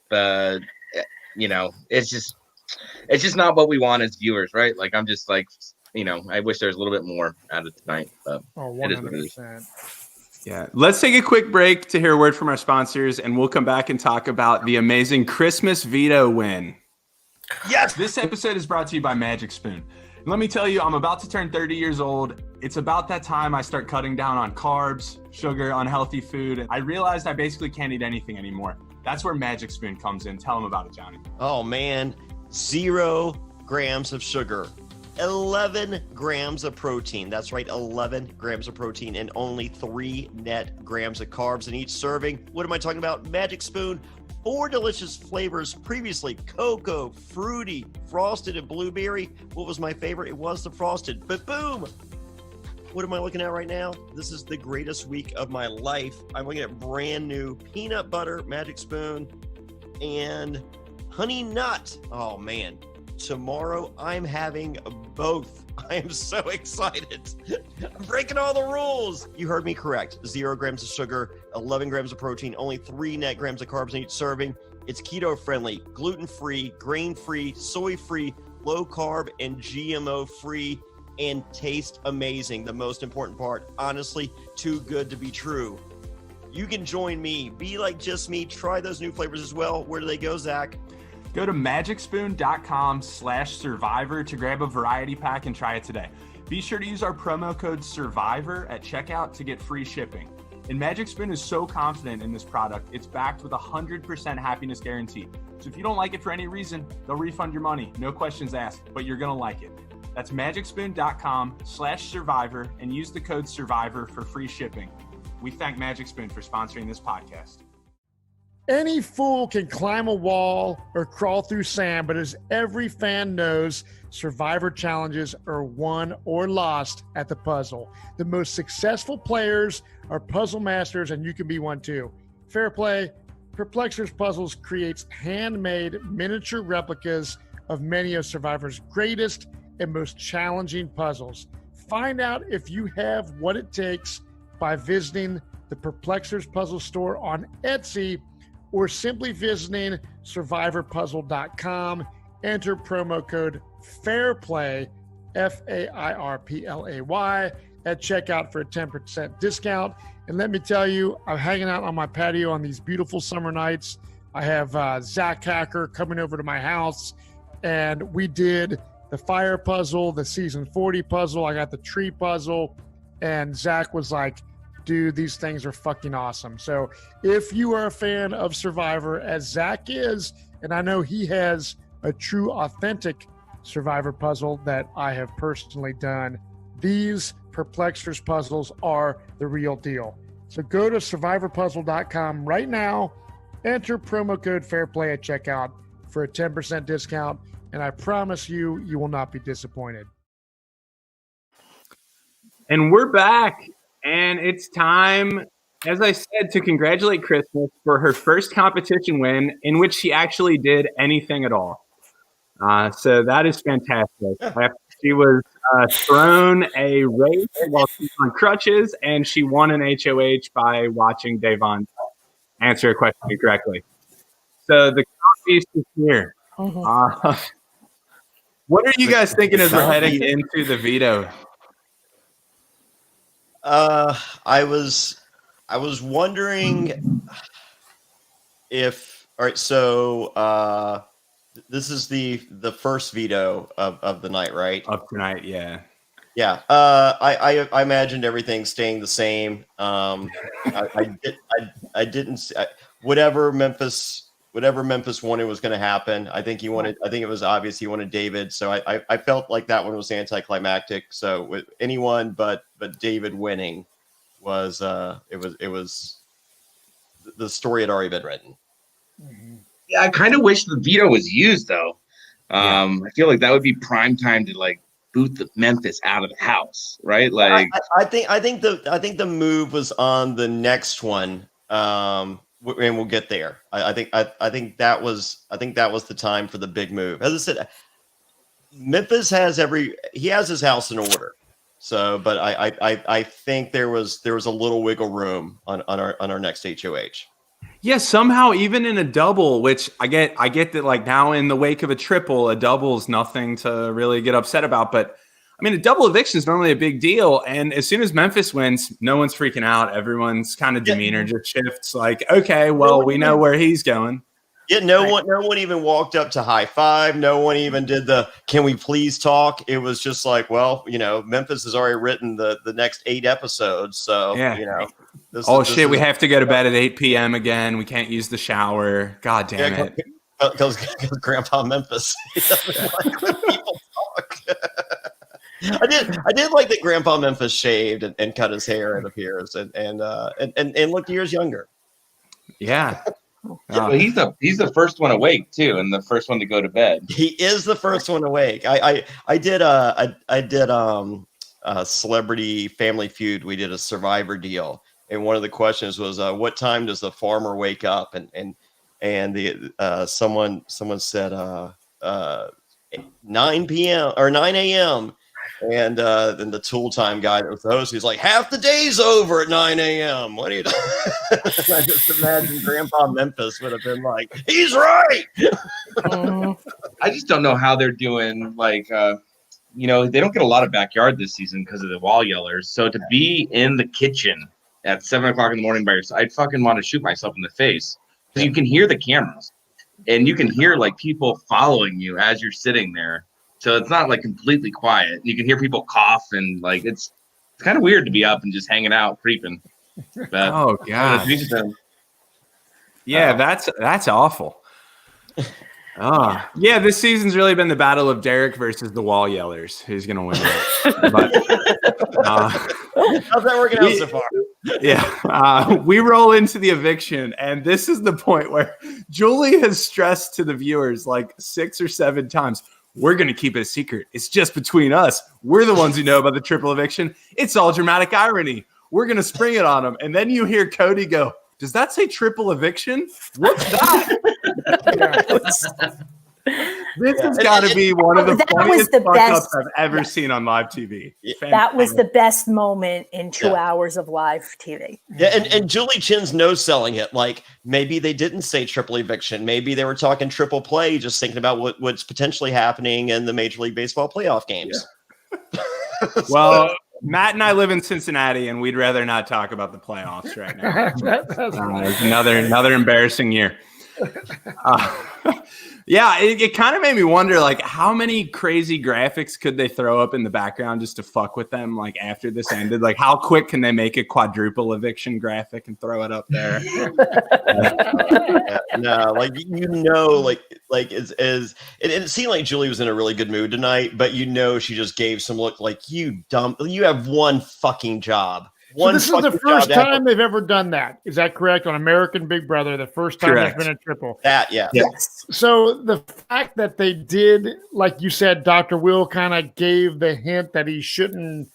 But it's just not what we want as viewers, right? I'm just I wish there was a little bit more out of tonight. But 100%. Yeah. Let's take a quick break to hear a word from our sponsors, and we'll come back and talk about the amazing Christmas veto win. Yes. This episode is brought to you by Magic Spoon. And let me tell you, I'm about to turn 30 years old. It's about that time I start cutting down on carbs, sugar, unhealthy food. I realized I basically can't eat anything anymore. That's where Magic Spoon comes in. Tell them about it, Johnny. Oh, man. 0 grams of sugar, 11 grams of protein. That's right, 11 grams of protein and only 3 net grams of carbs in each serving. What am I talking about? Magic Spoon, 4 delicious flavors previously: cocoa, fruity, frosted, and blueberry. What was my favorite? It was the frosted. But boom! What am I looking at right now? This is the greatest week of my life. I'm looking at brand new peanut butter Magic Spoon and honey nut. Oh man, tomorrow I'm having both. I am so excited. I'm breaking all the rules. You heard me correct. 0 grams of sugar, 11 grams of protein, only 3 net grams of carbs in each serving. It's keto friendly, gluten free, grain free, soy free, low carb, and GMO free, and taste amazing. The most important part, honestly, too good to be true. You can join me, be like just me, try those new flavors as well. Where do they go, Zach? Go to magicspoon.com/survivor to grab a variety pack and try it today. Be sure to use our promo code SURVIVOR at checkout to get free shipping. And Magic Spoon is so confident in this product, it's backed with a 100% happiness guarantee. So if you don't like it for any reason, they'll refund your money. No questions asked, but you're going to like it. That's magicspoon.com/survivor and use the code SURVIVOR for free shipping. We thank Magic Spoon for sponsoring this podcast. Any fool can climb a wall or crawl through sand, but as every fan knows, Survivor challenges are won or lost at the puzzle. The most successful players are puzzle masters, and you can be one too. Fairplay, Perplexers Puzzles creates handmade miniature replicas of many of Survivor's greatest and most challenging puzzles. Find out if you have what it takes by visiting the Perplexers Puzzle store on Etsy or simply visiting survivorpuzzle.com. Enter promo code FAIRPLAY, FAIRPLAY, at checkout for a 10% discount. And let me tell you, I'm hanging out on my patio on these beautiful summer nights. I have Zack Hacker coming over to my house, and we did the fire puzzle, the season 40 puzzle. I got the tree puzzle, and Zack was like, dude, these things are fucking awesome. So if you are a fan of Survivor, as Zack is, and I know he has a true, authentic Survivor puzzle that I have personally done, these Perplexers puzzles are the real deal. So go to survivorpuzzle.com right now, enter promo code FAIRPLAY at checkout for a 10% discount, and I promise you, you will not be disappointed. And we're back. And it's time, as I said, to congratulate Christmas for her first competition win in which she actually did anything at all. So that is fantastic. She was thrown a race while she was on crutches, and she won an HOH by watching Davon answer a question correctly. So the beast is here. What are you guys thinking as we're heading into the veto? I was wondering if, all right, so this is the first veto of the night, right? Of tonight, yeah. Yeah. I imagined everything staying the same. I didn't whatever Memphis wanted was going to happen. I think it was obvious he wanted David. So I felt like that one was anticlimactic. So with anyone but David winning was it was the story had already been written. Yeah, I kind of wish the veto was used though. I feel like that would be prime time to like boot the Memphis out of the house, right? Like I think the move was on the next one. And we'll get there. I think that was the time for the big move. As I said, Memphis has his house in order. So, but I think there was a little wiggle room on our next HOH. Yeah, somehow even in a double, which I get that like now in the wake of a triple, a double is nothing to really get upset about. But I mean, a double eviction is normally a big deal. And as soon as Memphis wins, no one's freaking out. Everyone's kind of demeanor just shifts like, okay, well, we know where he's going. Yeah, no one even walked up to high five. No one even did the, can we please talk? It was just like, well, Memphis has already written the next 8 episodes. So, yeah. This we have to go to bed at 8 p.m. again. We can't use the shower. God damn it. Because Grandpa Memphis doesn't like when people talk. I did like that Grandpa Memphis shaved and cut his hair, it appears, and looked years younger. Yeah. But he's the first one awake too, and the first one to go to bed. He is the first one awake. I did a Celebrity Family Feud. We did a Survivor deal, and one of the questions was, what time does the farmer wake up? And the someone said 9 p.m. or 9 a.m. And then the tool time guy that was the host, he's like, half the day's over at 9 a.m. What are you doing? I just imagine Grandpa Memphis would have been like, he's right. I just don't know how they're doing. Like, they don't get a lot of backyard this season because of the wall yellers. So to be in the kitchen at 7 o'clock in the morning by yourself, I'd fucking want to shoot myself in the face because you can hear the cameras and you can hear like people following you as you're sitting there. So it's not like completely quiet. You can hear people cough and like it's kind of weird to be up and just hanging out, creeping. Oh God. Yeah, that's awful. Yeah, this season's really been the battle of Derek versus the wall yellers. Who's gonna win that? How's that working out so far? Yeah, we roll into the eviction, and this is the point where Julie has stressed to the viewers like 6 or 7 times, we're going to keep it a secret. It's just between us. We're the ones who know about the triple eviction. It's all dramatic irony. We're going to spring it on them. And then you hear Cody go, does that say triple eviction? What's that? This has got to be one of the funniest fuck-ups I've ever seen on live TV. That was the best moment in 2 hours of live TV. Yeah, and Julie Chin's no-selling it. Like, maybe they didn't say triple eviction. Maybe they were talking triple play, just thinking about what's potentially happening in the Major League Baseball playoff games. Yeah. Well, Matt and I live in Cincinnati, and we'd rather not talk about the playoffs right now. It's another embarrassing year. Yeah, it kind of made me wonder, like, how many crazy graphics could they throw up in the background just to fuck with them, like, after this ended? Like, how quick can they make a quadruple eviction graphic and throw it up there? No, like, it seemed like Julie was in a really good mood tonight, but she just gave some look like, you have one fucking job. So this is the first time they've ever done that. Is that correct? On American Big Brother, the first time there's been a triple. Yes. So the fact that they did, like you said, Dr. Will kind of gave the hint that he shouldn't.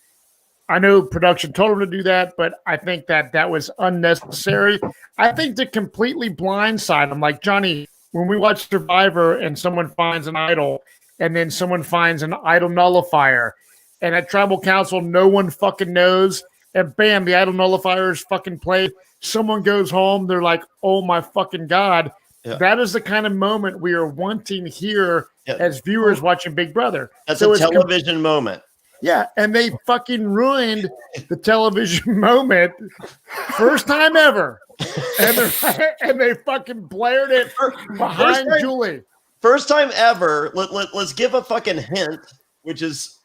I know production told him to do that, but I think that was unnecessary. I think to completely blindside him, like Johnny, when we watch Survivor and someone finds an idol and then someone finds an idol nullifier, and at Tribal Council, no one fucking knows. And bam, the idol nullifier is fucking played. Someone goes home. They're like, oh my fucking God. Yeah. That is the kind of moment we are wanting here as viewers watching Big Brother. That's a television moment. Yeah. And they fucking ruined the television moment. First time ever. And they fucking blared it behind Julie. First time ever. Let's give a fucking hint, which is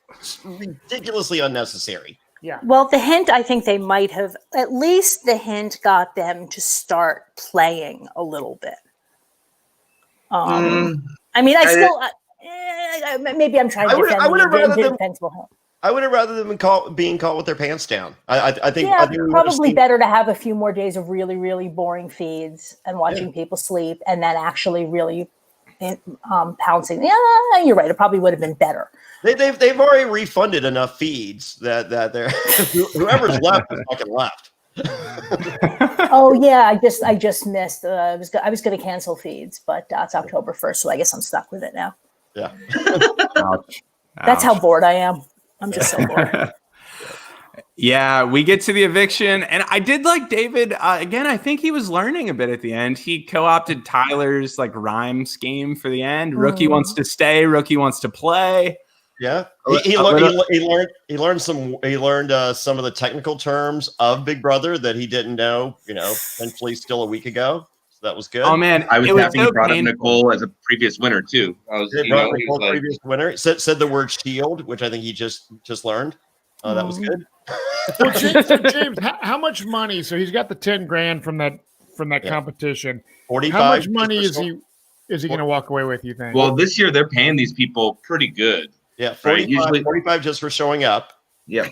ridiculously unnecessary. Yeah. Well, the hint, I think they might have, at least the hint got them to start playing a little bit. I mean, maybe I'm trying to defend the indefensible hint. I would have rather them being caught with their pants down. I think probably better to have a few more days of really, really boring feeds and watching people sleep and then actually really pouncing. Yeah, you're right. It probably would have been better. They've already refunded enough feeds that they're whoever's left is fucking left. Oh yeah, I just missed. I was going to cancel feeds, but it's October 1st, so I guess I'm stuck with it now. Yeah. Ouch. That's how bored I am. I'm just so bored. Yeah, we get to the eviction, and I did like David. Again, I think he was learning a bit at the end. He co-opted Tyler's like rhyme scheme for the end. Rookie wants to stay. Rookie wants to play. Yeah, he learned some of the technical terms of Big Brother that he didn't know. Potentially still a week ago. So that was good. Oh man, I was happy he brought up Nicole as a previous winner too. Previous winner said the word shield, which I think he just learned. That was good. Well, James, how much money? So he's got the 10 grand from that competition. 45. How much money is he going to walk away with? You think? Well, this year they're paying these people pretty good. Yeah, 45 just for showing up. Yeah,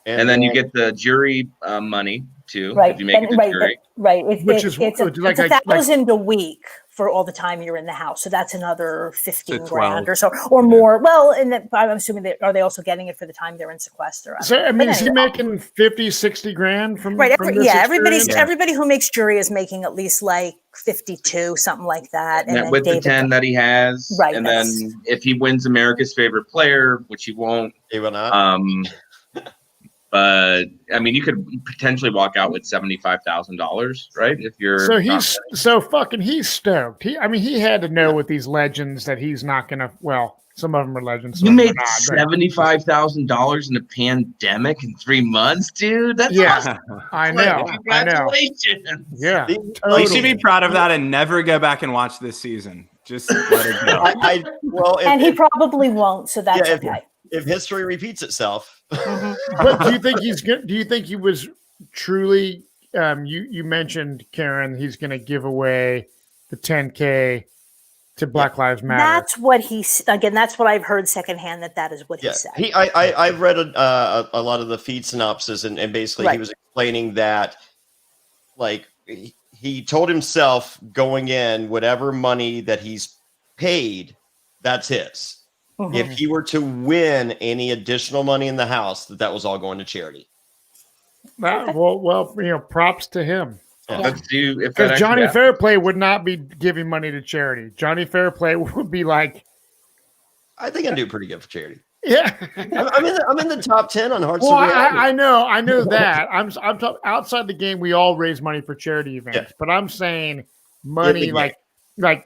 and then you get the jury money too. Right, if you make it to jury. Right. It's $1,000 a week for all the time you're in the house. So that's another 15 grand or so, or more. Well, I'm assuming are they also getting it for the time they're in sequester? So I mean, is he making 50, 60 grand from right? From this everybody who makes jury is making at least like 52, something like that. And then with the 10 that he has, right? And then if he wins America's Favorite Player, which he won't, but I mean, you could potentially walk out with $75,000, right? If you're he's stoked. He had to know with these legends that he's not gonna. Well, some of them are legends. You made $75,000 in a pandemic in 3 months, dude. That's awesome. I know. Congratulations. Yeah, totally. You should be proud of that and never go back and watch this season. Just let it go. He probably won't. So that's okay. If history repeats itself. But do you think he's good? Do you think he was truly, you mentioned, Karen, he's going to give away the 10K to Black Lives Matter. That's what that's what I've heard secondhand, that is what he said. I've read a lot of the feed synopsis, and basically he was explaining that, like, he told himself going in, whatever money that he's paid, that's his. Mm-hmm. If he were to win any additional money in the house, that was all going to charity. Well, props to him. Let's see if because Jonny Fairplay would not be giving money to charity. Jonny Fairplay would be like, I think I do pretty good for charity. Yeah, I'm in the top 10 on Hearts. Well, I know that. I'm talking outside the game. We all raise money for charity events, but I'm saying money like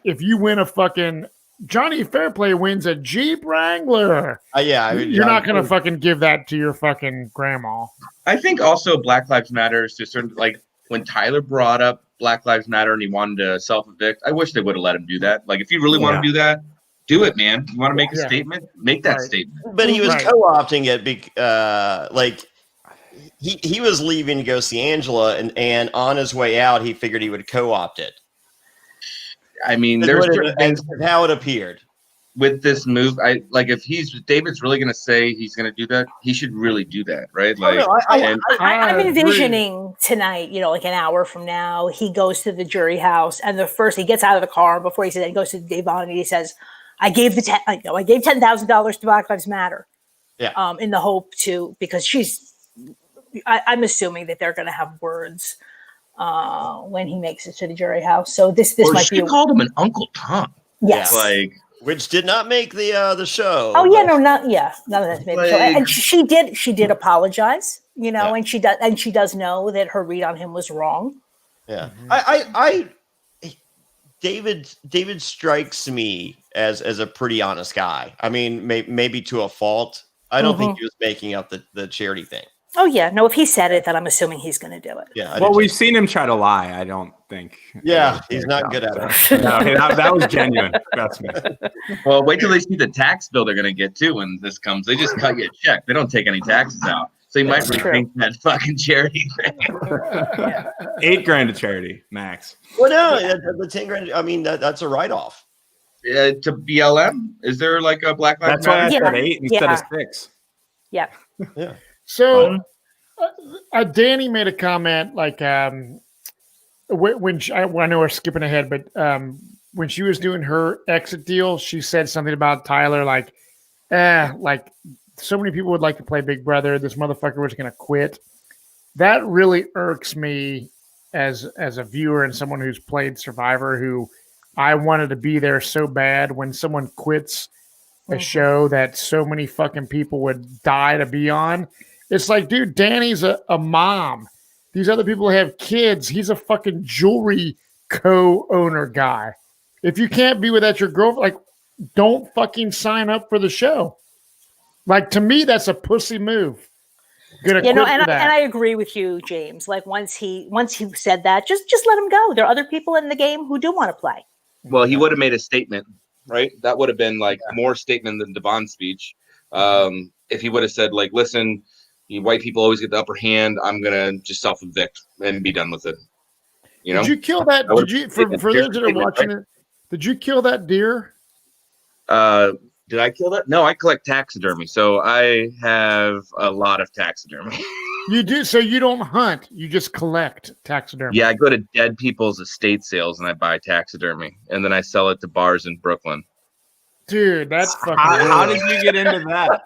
if you win a fucking Jonny Fairplay wins a Jeep Wrangler. You're not gonna fucking give that to your fucking grandma. I think also Black Lives Matter is to certain, like, when Tyler brought up Black Lives Matter and he wanted to self-evict, I wish they would have let him do that. Like, if you really want to do that, do it, man. You want to make a statement? Make that statement. But he was co-opting it like he was leaving to go see Angela, and on his way out, he figured he would co-opt it. I mean, there's how it appeared. With this move, if David's really going to say he's going to do that, he should really do that, right? Like, I'm envisioning tonight, like an hour from now, he goes to the jury house, and he gets out of the car before he says that, he goes to Devon and he says, I gave $10,000 to Black Lives Matter. Yeah. In the hope because I'm assuming that they're going to have words when he makes it to the jury house. So this might be. She called him an Uncle Tom. Yes. Which did not make the show. Oh yeah, none of that made the show. And she did apologize, and she does know that her read on him was wrong. Yeah. Mm-hmm. David strikes me as a pretty honest guy. I mean, maybe to a fault. I don't think he was making up the charity thing. Oh yeah, no. If he said it, then I'm assuming he's going to do it. Yeah. Well, we've seen him try to lie. I don't think. Yeah, he's not good at it. No, that was genuine. Trust me. Well, wait till they see the tax bill they're going to get too when this comes. They just cut you a check. They don't take any taxes out. So you might rethink that fucking charity thing. $8,000 to charity max. Well, no, the $10,000. I mean, that's a write-off. To BLM, is there like a Black Lives Matter? That's why I said 8 instead of 6. Yeah. Yeah. So, Danny made a comment like I know we're skipping ahead, but when she was doing her exit deal, she said something about Tyler like so many people would like to play Big Brother. This motherfucker was going to quit. That really irks me as a viewer and someone who's played Survivor, who I wanted to be there so bad when someone quits a show that so many fucking people would die to be on. It's like, dude, Danny's a mom. These other people have kids. He's a fucking jewelry co-owner guy. If you can't be with that your girlfriend, like, don't fucking sign up for the show. Like, to me, that's a pussy move. And I agree with you, James. Like, once he said that, just let him go. There are other people in the game who do want to play. Well, he would have made a statement, right? That would have been like more statement than Devon's speech. If he would have said, like, listen, you white people always get the upper hand. I'm gonna just self-evict and be done with it. Did you kill that? For those that are watching it, did you kill that deer? Did I kill that? No, I collect taxidermy, so I have a lot of taxidermy. You do? So you don't hunt, you just collect taxidermy? Yeah, I go to dead people's estate sales and I buy taxidermy, and then I sell it to bars in Brooklyn. Dude, that's fucking how did you get into that?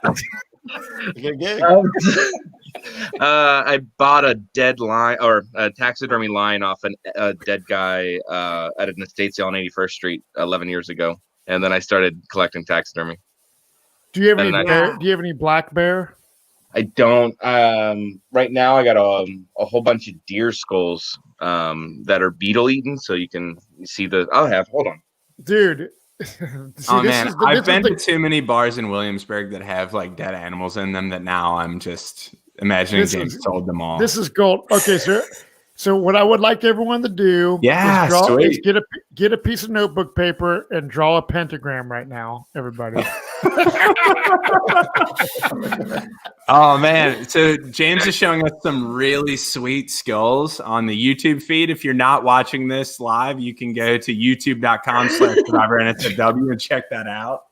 I bought a dead lion or a taxidermy lion off a dead guy at an estate sale on 81st Street 11 years ago. And then I started collecting taxidermy. Do you have any bear? Do you have any black bear? I don't. Right now, I got a whole bunch of deer skulls that are beetle eaten, so you can see the. Hold on, dude. I've been to too many bars in Williamsburg that have like dead animals in them that now I'm just imagining James sold them all. This is gold. Okay, sir. So what I would like everyone to do Yeah, is sweet. get a piece of notebook paper and draw a pentagram right now, everybody. Oh man. So James is showing us some really sweet skills on the YouTube feed. If you're not watching this live, you can go to youtube.com/Survivor NSFW and check that out.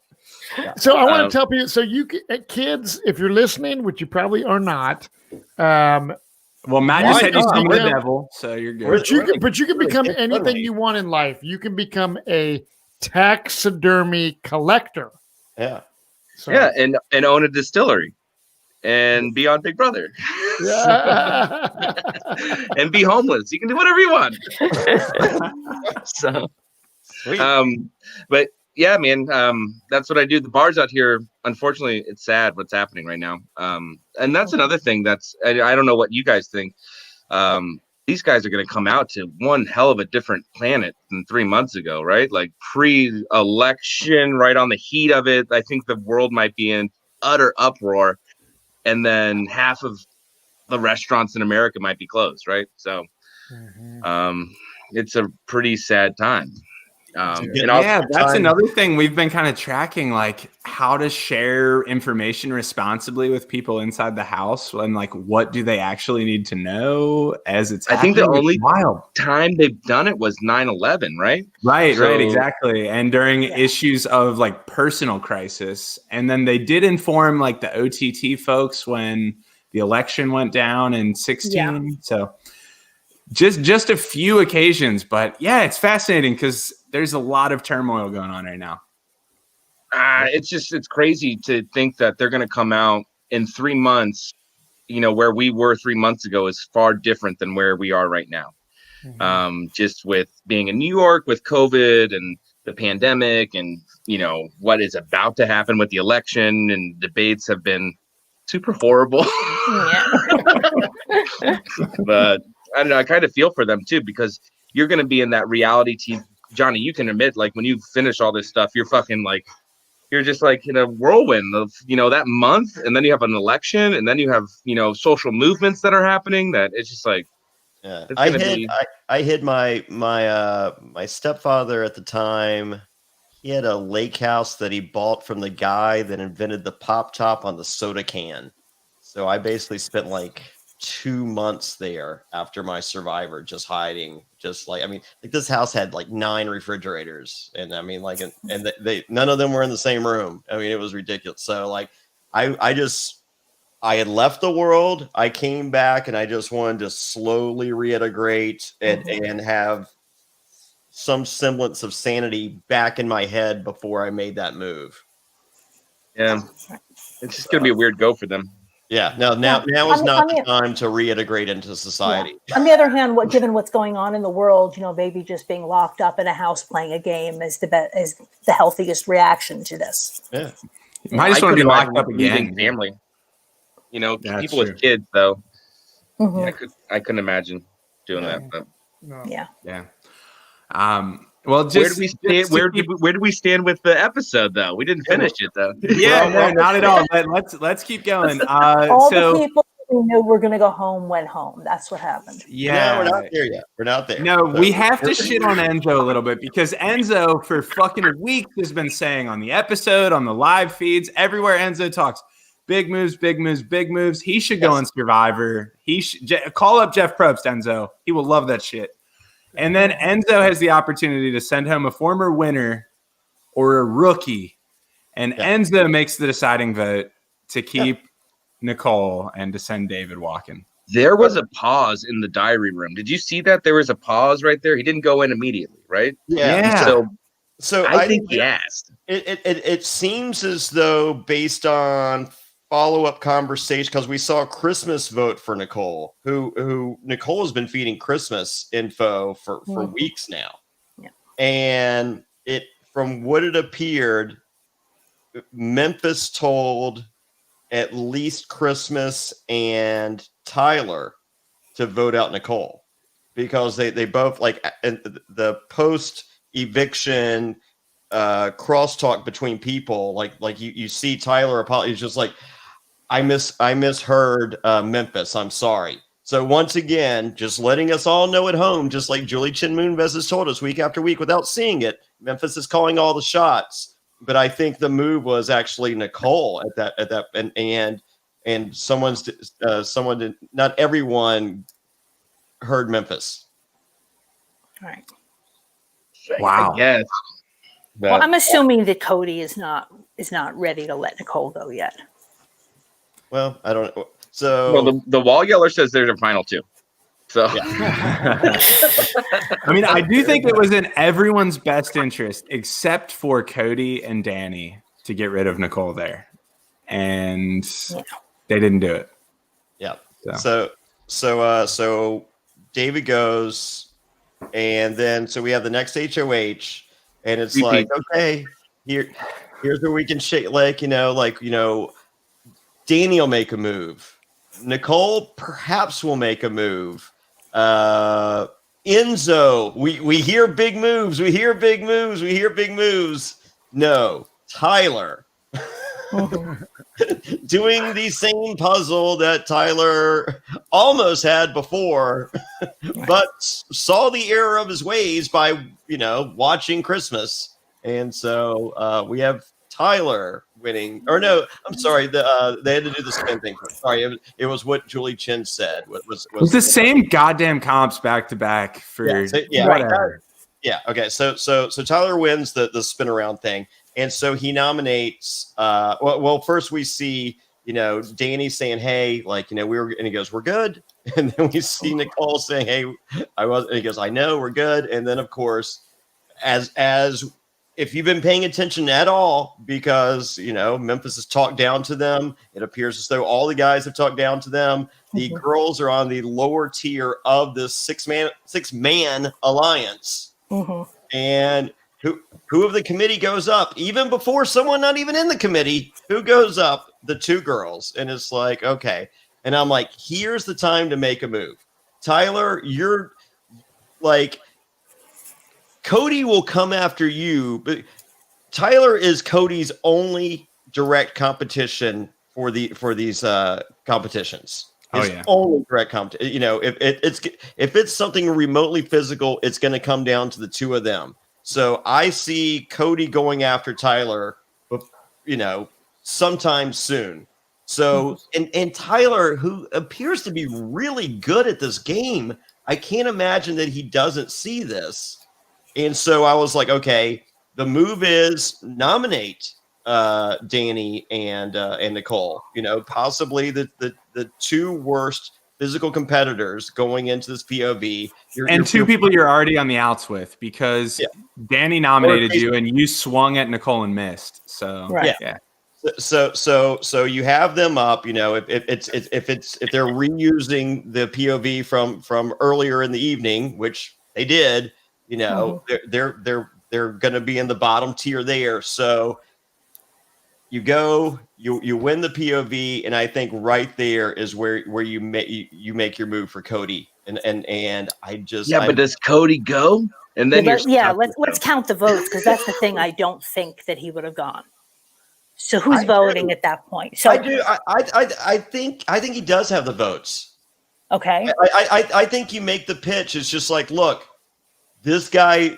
So I want to tell people, so you kids, if you're listening, which you probably are not, Well, Matt just said he's not? the devil, so you're good. but you can become anything you want in life. You can become a taxidermy collector. Yeah. So, Yeah, and own a distillery and be on Big Brother. yeah. And be homeless. You can do whatever you want. So, Sweet. but yeah, man, that's what I do. The bars out here, unfortunately, it's sad what's happening right now. And that's another thing I don't know what you guys think. These guys are going to come out to one hell of a different planet than 3 months ago, right? Like pre-election, right on the heat of it. I think the world might be in utter uproar. And then half of the restaurants in America might be closed, right? So it's a pretty sad time. That's another thing we've been kind of tracking, like how to share information responsibly with people inside the house, and like what do they actually need to know as it's happening. I think the only wild time they've done it was 9/11, right? Right, exactly. And during issues of like personal crisis. And then they did inform like the OTT folks when the election went down in 2016. Yeah. So just a few occasions, but yeah, it's fascinating because there's a lot of turmoil going on right now. It's crazy to think that they're going to come out in 3 months. You know, where we were 3 months ago is far different than where we are right now. Just with being in New York with COVID and the pandemic and, you know, what is about to happen with the election, and debates have been super horrible. But I don't know, I kind of feel for them too, because you're going to be in that reality TV. Johnny, you can admit, like, when you finish all this stuff, you're fucking like, you're just like in a whirlwind of, you know, that month. And then you have an election, and then you have, you know, social movements that are happening, that it's just like, yeah. I hid my stepfather at the time. He had a lake house that he bought from the guy that invented the pop top on the soda can. So I basically spent like 2 months there after my Survivor, just hiding, just like, I mean, like this house had like 9 refrigerators, and I mean, like, and they none of them were in the same room. I mean, it was ridiculous. So like, I had left the world, I came back, and I just wanted to slowly reintegrate and have some semblance of sanity back in my head before I made that move. Yeah, it's just gonna be a weird go for them. Yeah, now is not the time to reintegrate into society. Yeah. On the other hand, given what's going on in the world, you know, maybe just being locked up in a house playing a game is the healthiest reaction to this. Yeah, I just want to be locked up again. Family, you know, That's people true. With kids though. I couldn't imagine doing that. But. Yeah. Well, just where did we stand with the episode though? We didn't finish it though. No, not at all. But let's keep going. All the people who knew we're gonna go home went home. That's what happened. Yeah, we're not there yet. We're not there. No, we have to shit on Enzo a little bit, because Enzo for fucking weeks has been saying on the episode, on the live feeds, everywhere Enzo talks, big moves, big moves, big moves. He should go on Survivor. He should call up Jeff Probst, Enzo. He will love that shit. And then Enzo has the opportunity to send home a former winner or a rookie. And Enzo makes the deciding vote to keep Nicole and to send David walking. There was a pause in the diary room. Did you see that? There was a pause right there. He didn't go in immediately, right? Yeah. So I think he asked. It seems as though, based on follow-up conversation, because we saw a Christmas vote for Nicole, who Nicole has been feeding Christmas info for weeks now. Yeah. And from what it appeared, Memphis told at least Christmas and Tyler to vote out Nicole, because they both, like, the post eviction crosstalk between people, like you see Tyler apologize, just like, I misheard Memphis, I'm sorry. So once again, just letting us all know at home, just like Julie Chen Moonves has told us week after week without seeing it, Memphis is calling all the shots. But I think the move was actually Nicole at that and someone did, not everyone heard Memphis. All right. Wow. Yes. Well, I'm assuming that Cody is not ready to let Nicole go yet. Well, I don't know. So Well, the wall yeller says there's a final two. So yeah. I mean, I do think it was in everyone's best interest, except for Cody and Danny, to get rid of Nicole there, and they didn't do it. Yeah. So David goes, and then so we have the next HOH, and it's like, okay, here's where we can shake, Danny will make a move. Nicole perhaps will make a move. Enzo, we hear big moves. We hear big moves. We hear big moves. No, Tyler. Doing the same puzzle that Tyler almost had before, but saw the error of his ways by, watching Christmas. And so we have Tyler winning. Or no, I'm sorry. They had to do the spin thing. Sorry, it was what Julie Chen said. Was the same goddamn comps back to back for whatever. Yeah. Okay. So Tyler wins the spin around thing. And so he nominates. Well, first we see, Danny saying, "Hey, we were," and he goes, "We're good." And then we see Nicole saying, "Hey, I was," and he goes, "I know, we're good." And then, of course, as if you've been paying attention at all, because Memphis has talked down to them, it appears as though all the guys have talked down to them. The girls are on the lower tier of this six man alliance, and. Who of the committee goes up even before someone not even in the committee? Who goes up? The two girls. And it's like, okay. And I'm like, here's the time to make a move. Tyler, you're like, Cody will come after you, but Tyler is Cody's only direct competition for these competitions. Only direct competition. If it's something remotely physical, it's going to come down to the two of them. So I see Cody going after Tyler, sometime soon. So, and Tyler, who appears to be really good at this game, I can't imagine that he doesn't see this. And so I was like, okay, the move is nominate Danny and Nicole. Possibly the two worst physical competitors going into this POV. And two people you're already on the outs with, because Danny nominated you and you swung at Nicole and missed. So So you have them up. If they're reusing the POV from earlier in the evening, which they did, they're going to be in the bottom tier there. So you go, you win the POV, and I think right there is where you make your move for Cody, and I just but does Cody go? And then let's count the votes, because that's the thing. I don't think that he would have gone. So who's voting at that point? So I think he does have the votes. Okay. I think you make the pitch. It's just like, look, this guy.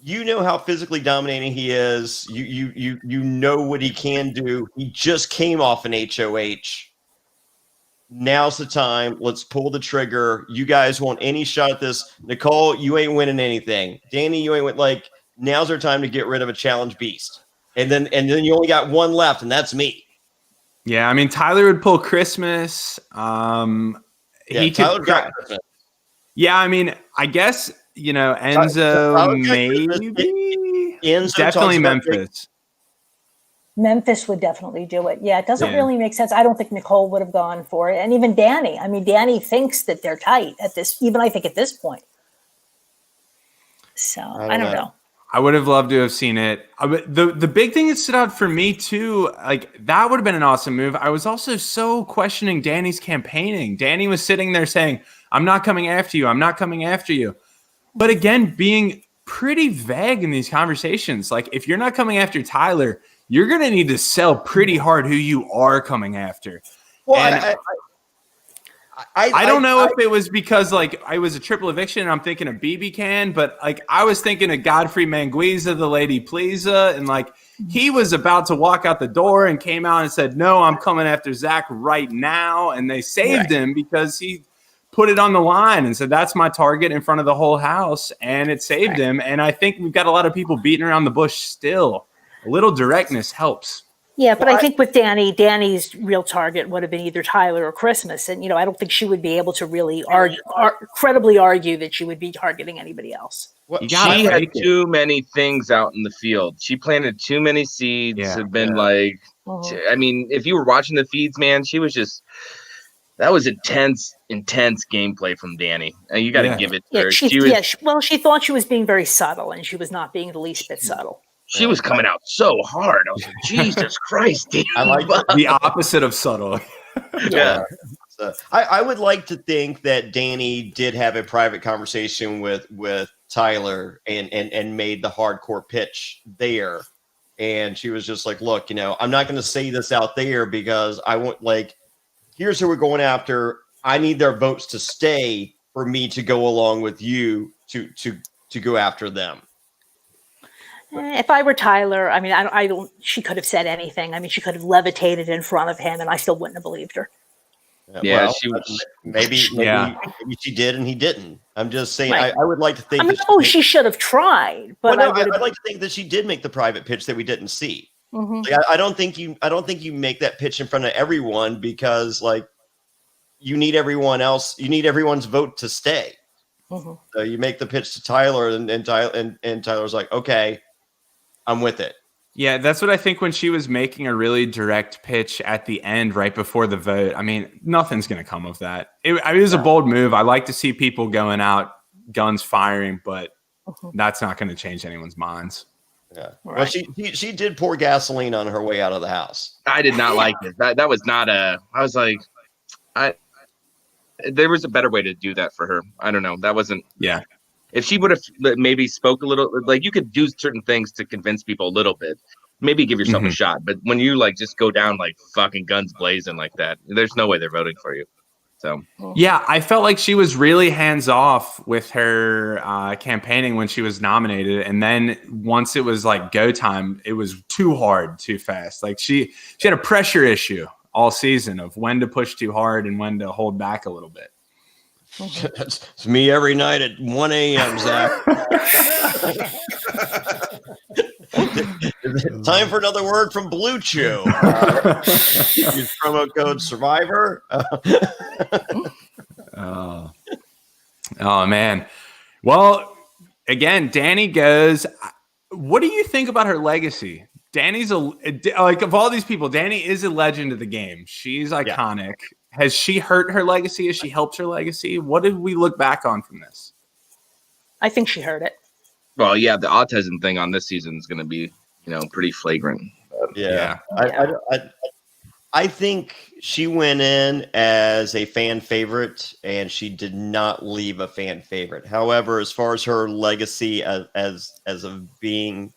You know how physically dominating he is. You know what he can do. He just came off an HOH. Now's the time. Let's pull the trigger. You guys want any shot at this? Nicole, you ain't winning anything. Danny, you ain't now's our time to get rid of a challenge beast. And then you only got one left, and that's me. Yeah, I mean, Tyler would pull Christmas. He could. Christmas. Yeah, I mean, I guess. Enzo, maybe. Enzo definitely Memphis. Memphis would definitely do it. Yeah, it doesn't really make sense. I don't think Nicole would have gone for it. And even Danny. I mean, Danny thinks that they're tight at this, even I think at this point. So I don't know. I would have loved to have seen it. The big thing that stood out for me too, that would have been an awesome move. I was also so questioning Danny's campaigning. Danny was sitting there saying, "I'm not coming after you. I'm not coming after you." But again, being pretty vague in these conversations. If you're not coming after Tyler, you're going to need to sell pretty hard who you are coming after. Well, I don't know if it was because like I was a triple eviction and I'm thinking of BB Can, but like I was thinking of Godfrey Manguiza, the Lady Pleasa, and like he was about to walk out the door and came out and said, "No, I'm coming after Zack right now," and they saved him because he put it on the line and said, "That's my target," in front of the whole house, and it saved him. And I think we've got a lot of people beating around the bush still. A little directness helps. Yeah, but I think with Danny's real target would have been either Tyler or Christmas. And, I don't think she would be able to really credibly argue that she would be targeting anybody else. Well, she had too many things out in the field. She planted too many seeds. Have been I mean, if you were watching the feeds, man, she was just, that was intense gameplay from Danny. You got to give it to her. She thought she was being very subtle, and she was not being the least bit subtle. She was coming out so hard. I was like, Jesus Christ, Danny. I like the opposite of subtle. Yeah. So I would like to think that Danny did have a private conversation with Tyler and made the hardcore pitch there. And she was just like, look, I'm not going to say this out there because I want, like, here's who we're going after. I need their votes to stay for me to go along with you to go after them. If I were Tyler, I mean, I don't. She could have said anything. I mean, she could have levitated in front of him, and I still wouldn't have believed her. Yeah, well, she was. Maybe she did, and he didn't. I'm just saying. Right. I would like to think. She should have tried, but I'd like to think that she did make the private pitch that we didn't see. Mm-hmm. Like, I don't think you make that pitch in front of everyone because like you need everyone else. You need everyone's vote to stay. Mm-hmm. So you make the pitch to Tyler, and Tyler's like, okay, I'm with it. Yeah, that's what I think when she was making a really direct pitch at the end, right before the vote. I mean, nothing's going to come of that. It was a bold move. I like to see people going out, guns firing, but that's not going to change anyone's minds. Yeah. Right. Well, she did pour gasoline on her way out of the house. I did not like it. That was not I was like, there was a better way to do that for her. I don't know. That wasn't. Yeah. If she would have maybe spoke a little, like you could do certain things to convince people a little bit, maybe give yourself a shot. But when you like just go down like fucking guns blazing like that, there's no way they're voting for you. So yeah, I felt like she was really hands off with her campaigning when she was nominated, and then once it was like go time, it was too hard, too fast. Like she had a pressure issue all season of when to push too hard and when to hold back a little bit. It's me every night at 1 a.m., Zach. Time for another word from Blue Chew. Use promo code Survivor. Oh, man. Well, again, Danny goes. What do you think about her legacy? Danny's like of all these people, Danny is a legend of the game. She's iconic. Yeah. Has she hurt her legacy? Has she helped her legacy? What did we look back on from this? I think she hurt it. Well, yeah, the autism thing on this season is going to be, pretty flagrant. Yeah. I think she went in as a fan favorite, and she did not leave a fan favorite. However, as far as her legacy as of being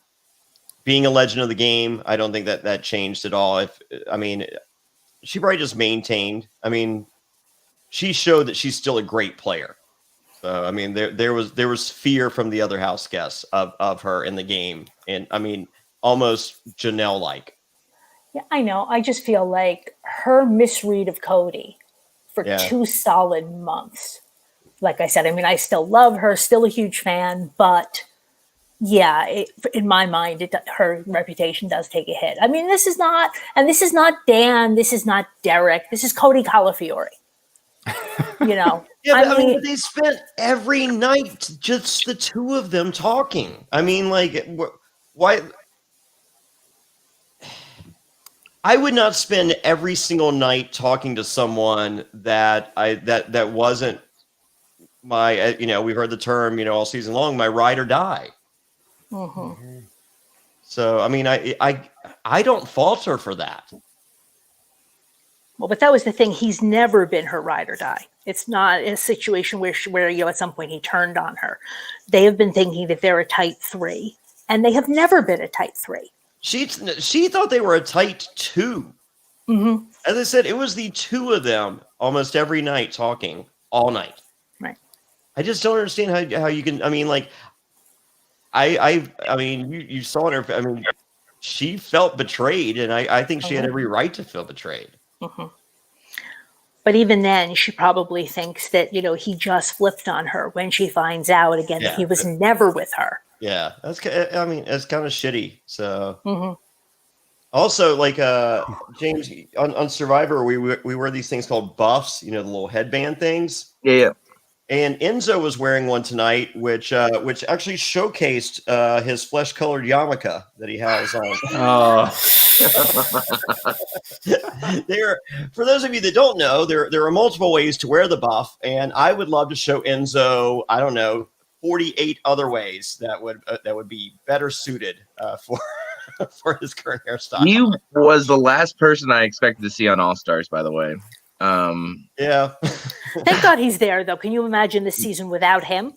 a legend of the game, I don't think that changed at all. She probably just maintained. I mean, she showed that she's still a great player. So, I mean, there was fear from the other house guests of her in the game. And, I mean, almost Janelle-like. Yeah, I know. I just feel like her misread of Cody for 2 solid months. Like I said, I mean, I still love her, still a huge fan, but in my mind, her reputation does take a hit. I mean, this is not Dan, this is not Derek, this is Cody Calafiore. Yeah, I mean, they spent every night just the two of them talking. I mean, like, why? I would not spend every single night talking to someone that wasn't my. We've heard the term, all season long, my ride or die. Mm-hmm. So, I mean, I don't fault her for that. Well, but that was the thing. He's never been her ride or die. It's not a situation where at some point he turned on her. They have been thinking that they're a tight 3, and they have never been a tight 3. She thought they were a tight 2. Mm-hmm. As I said, it was the two of them almost every night talking all night. Right. I just don't understand how you can. I mean, like, I mean, you saw her. I mean, she felt betrayed, and I think she had every right to feel betrayed. Mm-hmm. But even then, she probably thinks that, he just flipped on her when she finds out again that he was never with her. Yeah, it's kind of shitty. So, also, like, James, on Survivor, we wear these things called buffs, the little headband things. Yeah. And Enzo was wearing one tonight, which actually showcased his flesh-colored yarmulke that he has on. For those of you that don't know, there are multiple ways to wear the buff, and I would love to show Enzo, I don't know, 48 other ways that would be better suited for his current hairstyle. He was the last person I expected to see on All Stars, by the way. Yeah. Thank God he's there, though. Can you imagine the season without him?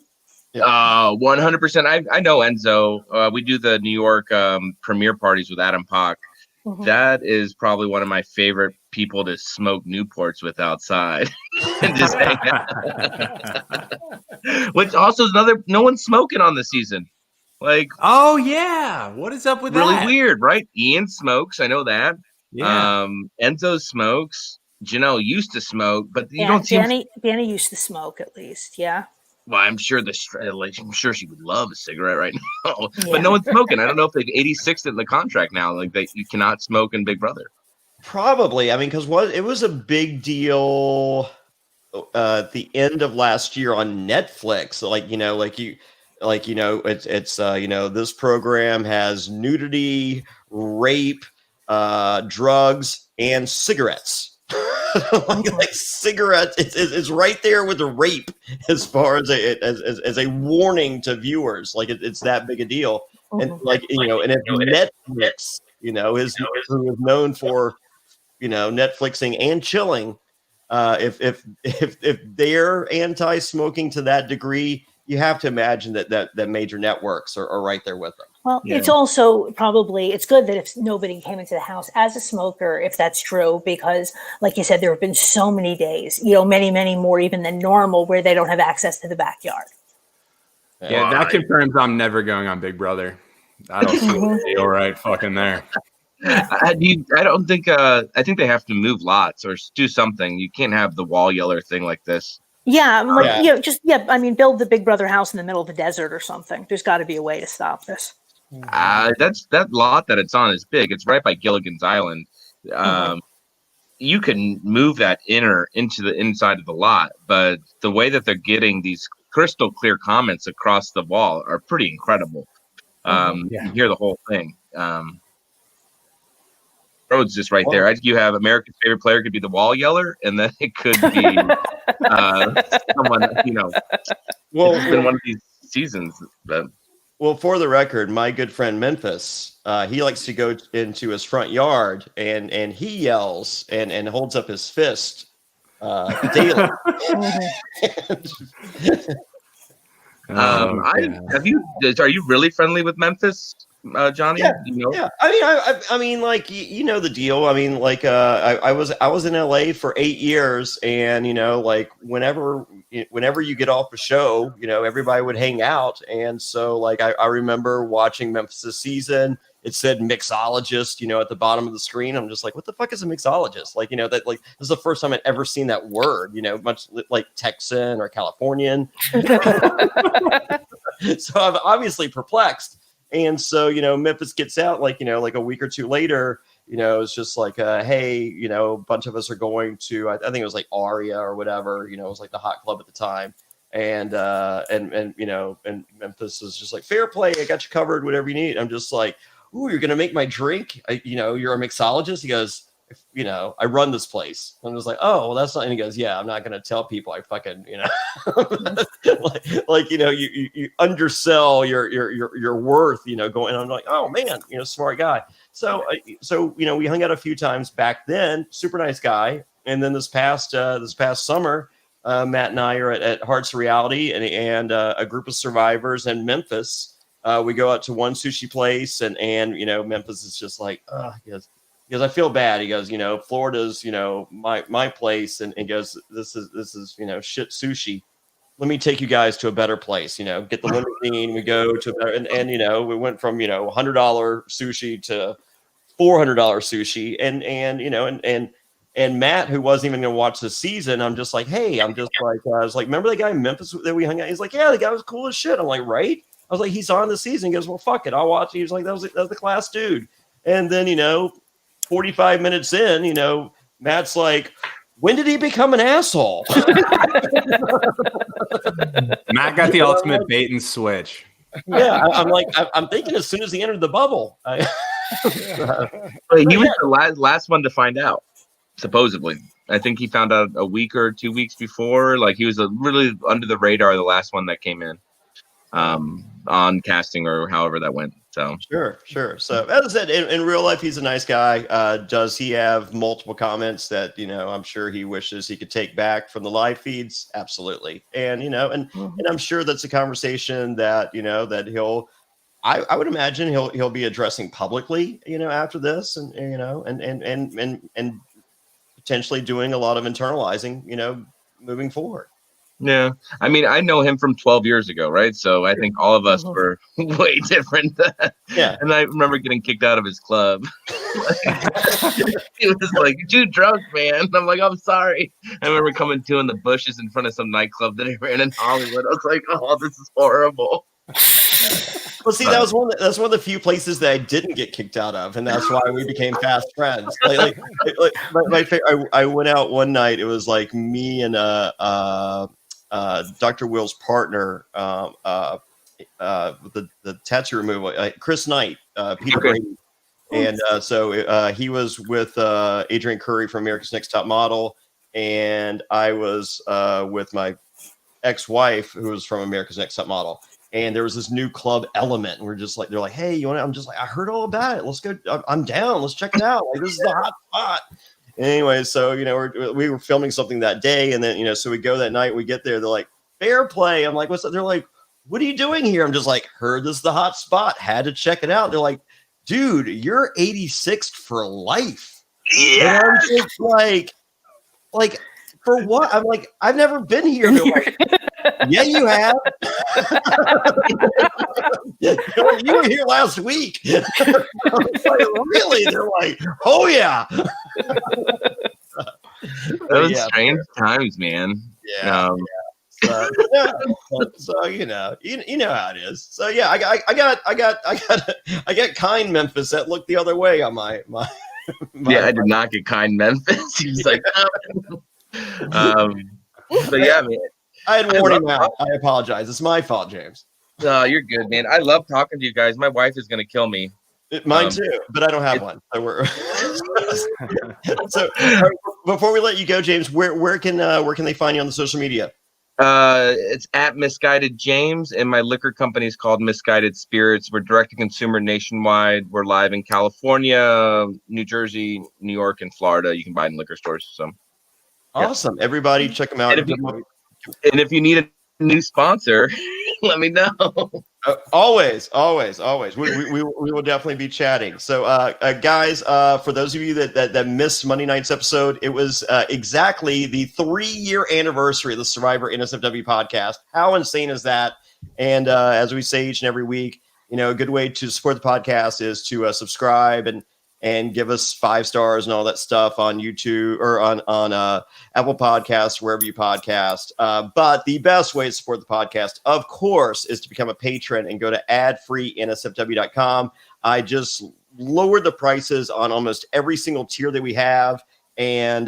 100%. I know Enzo. We do the New York premiere parties with Adam Pock. That is probably one of my favorite people to smoke Newports with outside and just hang out. Which also is no one's smoking on the season. Like, oh yeah, what is up with really that? weird, right? Ian smokes, I know that. Yeah. Enzo smokes. Janelle used to smoke, but you don't see. Danny used to smoke at least, yeah. Well, I'm sure she would love a cigarette right now, but no one's smoking. I don't know if they've 86 in the contract now, like that you cannot smoke in Big Brother. Probably, I mean, because it was a big deal at the end of last year on Netflix. It's this program has nudity, rape, drugs, and cigarettes. like cigarettes, it's right there with the rape as far as a warning to viewers. Like it's that big a deal, and and if Netflix, who is known for Netflixing and chilling, if they're anti-smoking to that degree, you have to imagine that major networks are right there with them. Well, it's also it's good that if nobody came into the house as a smoker, if that's true, because like you said, there have been so many days, many, many more even than normal, where they don't have access to the backyard. Yeah, that confirms I'm never going on Big Brother. I don't see all right fucking there. I don't think I think they have to move lots or do something. You can't have the wall yeller thing like this. Yeah, build the Big Brother house in the middle of the desert or something. There's got to be a way to stop this. That lot that it's on is big. It's right by Gilligan's Island. You can move that into the inside of the lot, but the way that they're getting these crystal clear comments across the wall are pretty incredible. You hear the whole thing. Road's just right there. You have America's favorite player could be the wall yeller, and then it could be someone, Well, it's been one of these seasons. But. Well, for the record, my good friend Memphis, he likes to go into his front yard and he yells and holds up his fist daily. Are you really friendly with Memphis, Johnny? Yeah. Yeah. I mean, like the deal. I mean, like I was in LA for 8 years, and like whenever you get off a show, everybody would hang out, and so like I remember watching Memphis' season. It said mixologist, at the bottom of the screen. I'm just like, what the fuck is a mixologist? Like, that like this is the first time I'd ever seen that word, much like Texan or Californian. So I'm obviously perplexed. And so, Memphis gets out like a week or two later, it's just like, hey, a bunch of us are going to, I think it was like Aria or whatever, it was like the hot club at the time. And Memphis is just like, fair play. I got you covered, whatever you need. I'm just like, ooh, you're going to make my drink. You're a mixologist. He goes, I run this place. I'm just like, oh, well, that's not. And he goes, yeah, I'm not going to tell people I fucking, you undersell your worth, going. And I'm like, oh man, smart guy. So we hung out a few times back then. Super nice guy. And then this past summer, Matt and I are at Hearts of Reality and a group of survivors in Memphis. We go out to one sushi place and Memphis is just like, he goes, goes, I feel bad. He goes, Florida's, my place. And he goes, this is, shit sushi. Let me take you guys to a better place, get the limousine. We go to a better, and we went from, $100 sushi to $400 sushi. And Matt, who wasn't even going to watch the season, I'm just like, hey, I was like, remember that guy in Memphis that we hung out? He's like, yeah, the guy was cool as shit. I'm like, right? I was like, he's on the season. He goes, well, fuck it, I'll watch it. He was like, that was the class dude. And then, 45 minutes in, Matt's like, when did he become an asshole? Matt got the ultimate bait and switch. Yeah, I'm thinking as soon as he entered the bubble. But he was the last one to find out, supposedly. I think he found out a week or 2 weeks before. Like, he was really under the radar, the last one that came in on casting or however that went. So sure. So as I said, in real life, he's a nice guy. Does he have multiple comments that I'm sure he wishes he could take back from the live feeds? Absolutely. And and I'm sure that's a conversation that that he'll. I would imagine he'll be addressing publicly, after this, and and potentially doing a lot of internalizing, moving forward. Yeah, I mean, I know him from 12 years ago, right? So I think all of us were way different. Yeah, and I remember getting kicked out of his club. He was like, "Too drunk, man." I'm like, "I'm sorry." I remember coming to in the bushes in front of some nightclub that he ran in Hollywood. I was like, "Oh, this is horrible." Well, see, that's one of the few places that I didn't get kicked out of, and that's why we became fast friends. Like I went out one night. It was like me and Dr. Will's partner, with the tattoo removal, Chris Knight, Peter Brady, and so he was with Adrian Curry from America's Next Top Model, and I was with my ex-wife who was from America's Next Top Model. And there was this new club Element, and we're just like, they're like, hey, you want to? I'm just like, I heard all about it. Let's go. I'm down. Let's check it out. Like, this is the hot spot. Anyway, so we were filming something that day, and then so we go that night. We get there. They're like, Fairplay. I'm like, what's that? They're like, what are you doing here? I'm just like, heard this is the hot spot. Had to check it out. They're like, dude, you're 86th for life. Yeah. And I'm just like for what? I'm like, I've never been here. They're like, yeah, you have. You were here last week. I was like, really? They're like, oh yeah. Those strange times, man. Yeah. So you know how it is. So yeah, I got kind Memphis that looked the other way on my yeah, I did not get kind Memphis. He was like, but yeah, man. I had warned him out. I apologize. It's my fault, James. No, you're good, man. I love talking to you guys. My wife is gonna kill me. Mine too, but I don't have one. So before we let you go, James, where can they find you on the social media? It's at Misguided James, and my liquor company is called Misguided Spirits. We're direct to consumer nationwide. We're live in California, New Jersey, New York, and Florida. You can buy it in liquor stores. So awesome. Yeah. Everybody check them out. And if you need a new sponsor, let me know. Always. We will definitely be chatting. So, guys, for those of you that missed Monday night's episode, it was exactly the 3-year anniversary of the Survivor NSFW podcast. How insane is that? And as we say each and every week, a good way to support the podcast is to subscribe and give us 5 stars and all that stuff on YouTube or on Apple Podcasts, wherever you podcast. But the best way to support the podcast, of course, is to become a patron and go to adfreeNSFW.com. I just lowered the prices on almost every single tier that we have. And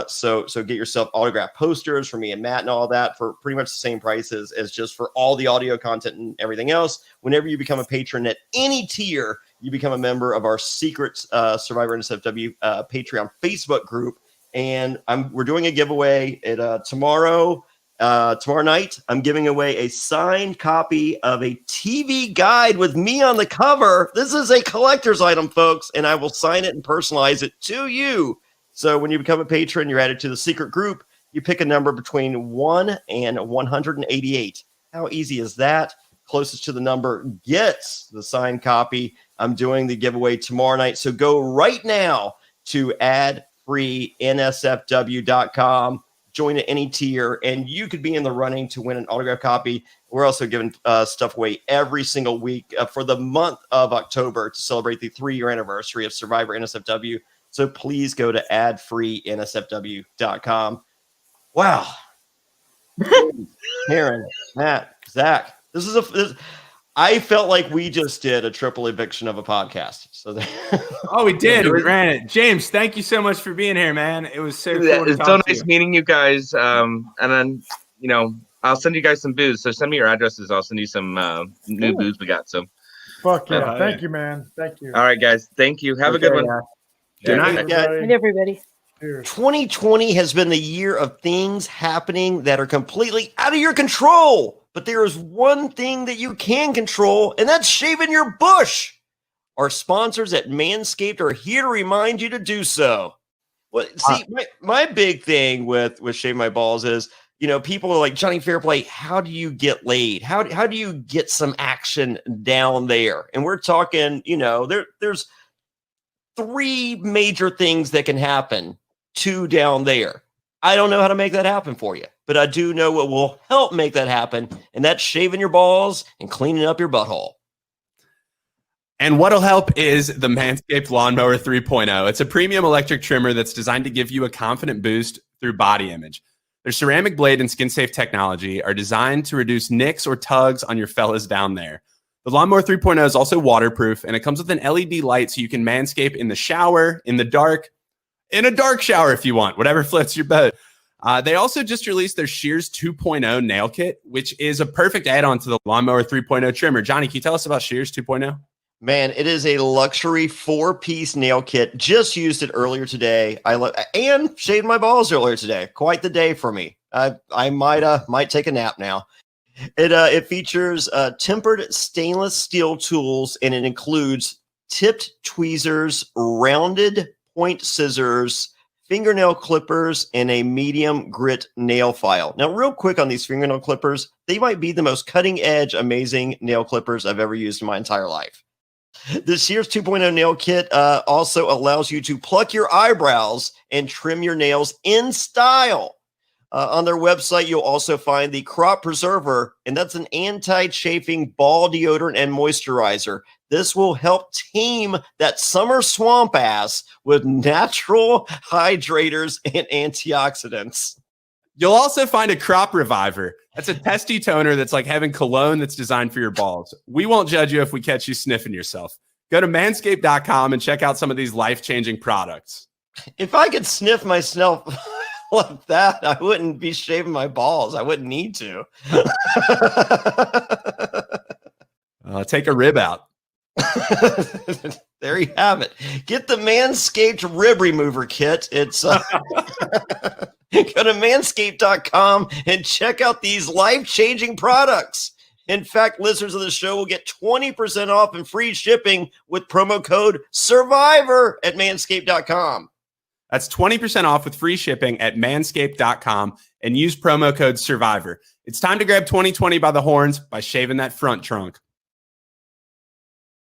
so get yourself autographed posters for me and Matt and all that for pretty much the same prices as just for all the audio content and everything else. Whenever you become a patron at any tier, you become a member of our secret Survivor NSFW Patreon Facebook group. And we're doing a giveaway at tomorrow night. I'm giving away a signed copy of a TV guide with me on the cover. This is a collector's item, folks, and I will sign it and personalize it to you. So when you become a patron, you're added to the secret group. You pick a number between 1 and 188. How easy is that? Closest to the number gets the signed copy. I'm doing the giveaway tomorrow night. So go right now to adfreeNSFW.com. Join at any tier, and you could be in the running to win an autographed copy. We're also giving stuff away every single week for the month of October to celebrate the 3-year anniversary of Survivor NSFW. So please go to adfreeNSFW.com. Wow. Karen, Matt, Zach, I felt like we just did a triple eviction of a podcast. So we did. We ran it. James, thank you so much for being here, man. It was so cool. It's so nice meeting you guys. And then, I'll send you guys some booze. So send me your addresses. I'll send you some new booze we got. So fuck yeah. Thank you, man. Thank you. All right, guys. Thank you. Have a good one. Good night. And everybody. 2020 has been the year of things happening that are completely out of your control. But there is one thing that you can control, and that's shaving your bush. Our sponsors at Manscaped are here to remind you to do so. Well, see, my big thing with shaving my balls is, people are like, Jonny Fairplay, how do you get laid? How do you get some action down there? And we're talking, there's 3 major things that can happen to down there. I don't know how to make that happen for you, but I do know what will help make that happen, and that's shaving your balls and cleaning up your butthole. And what'll help is the Manscaped Lawnmower 3.0. It's a premium electric trimmer that's designed to give you a confident boost through body image. Their ceramic blade and skin-safe technology are designed to reduce nicks or tugs on your fellas down there. The Lawnmower 3.0 is also waterproof, and it comes with an LED light so you can manscape in the shower, in the dark, in a dark shower if you want, whatever floats your boat. They also just released their Shears 2.0 nail kit, which is a perfect add-on to the Lawnmower 3.0 trimmer. Johnny, can you tell us about Shears 2.0? Man, it is a luxury 4-piece nail kit. Just used it earlier today. And shaved my balls earlier today. Quite the day for me. I might take a nap now. It features tempered stainless steel tools, and it includes tipped tweezers, rounded point scissors, fingernail clippers, and a medium grit nail file. Now, real quick on these fingernail clippers, they might be the most cutting edge, amazing nail clippers I've ever used in my entire life. The Shears 2.0 nail kit also allows you to pluck your eyebrows and trim your nails in style. On their website, you'll also find the Crop Preserver, and that's an anti-chafing ball deodorant and moisturizer. This will help tame that summer swamp ass with natural hydrators and antioxidants. You'll also find a Crop Reviver. That's a testy toner that's like having cologne that's designed for your balls. We won't judge you if we catch you sniffing yourself. Go to manscaped.com and check out some of these life-changing products. If I could sniff myself like that, I wouldn't be shaving my balls. I wouldn't need to. Take a rib out. There you have it. Get the Manscaped Rib Remover Kit. It's go to manscaped.com and check out these life-changing products. In fact, listeners of the show will get 20% off and free shipping with promo code SURVIVOR at manscaped.com. That's 20% off with free shipping at manscaped.com and use promo code SURVIVOR. It's time to grab 2020 by the horns by shaving that front trunk.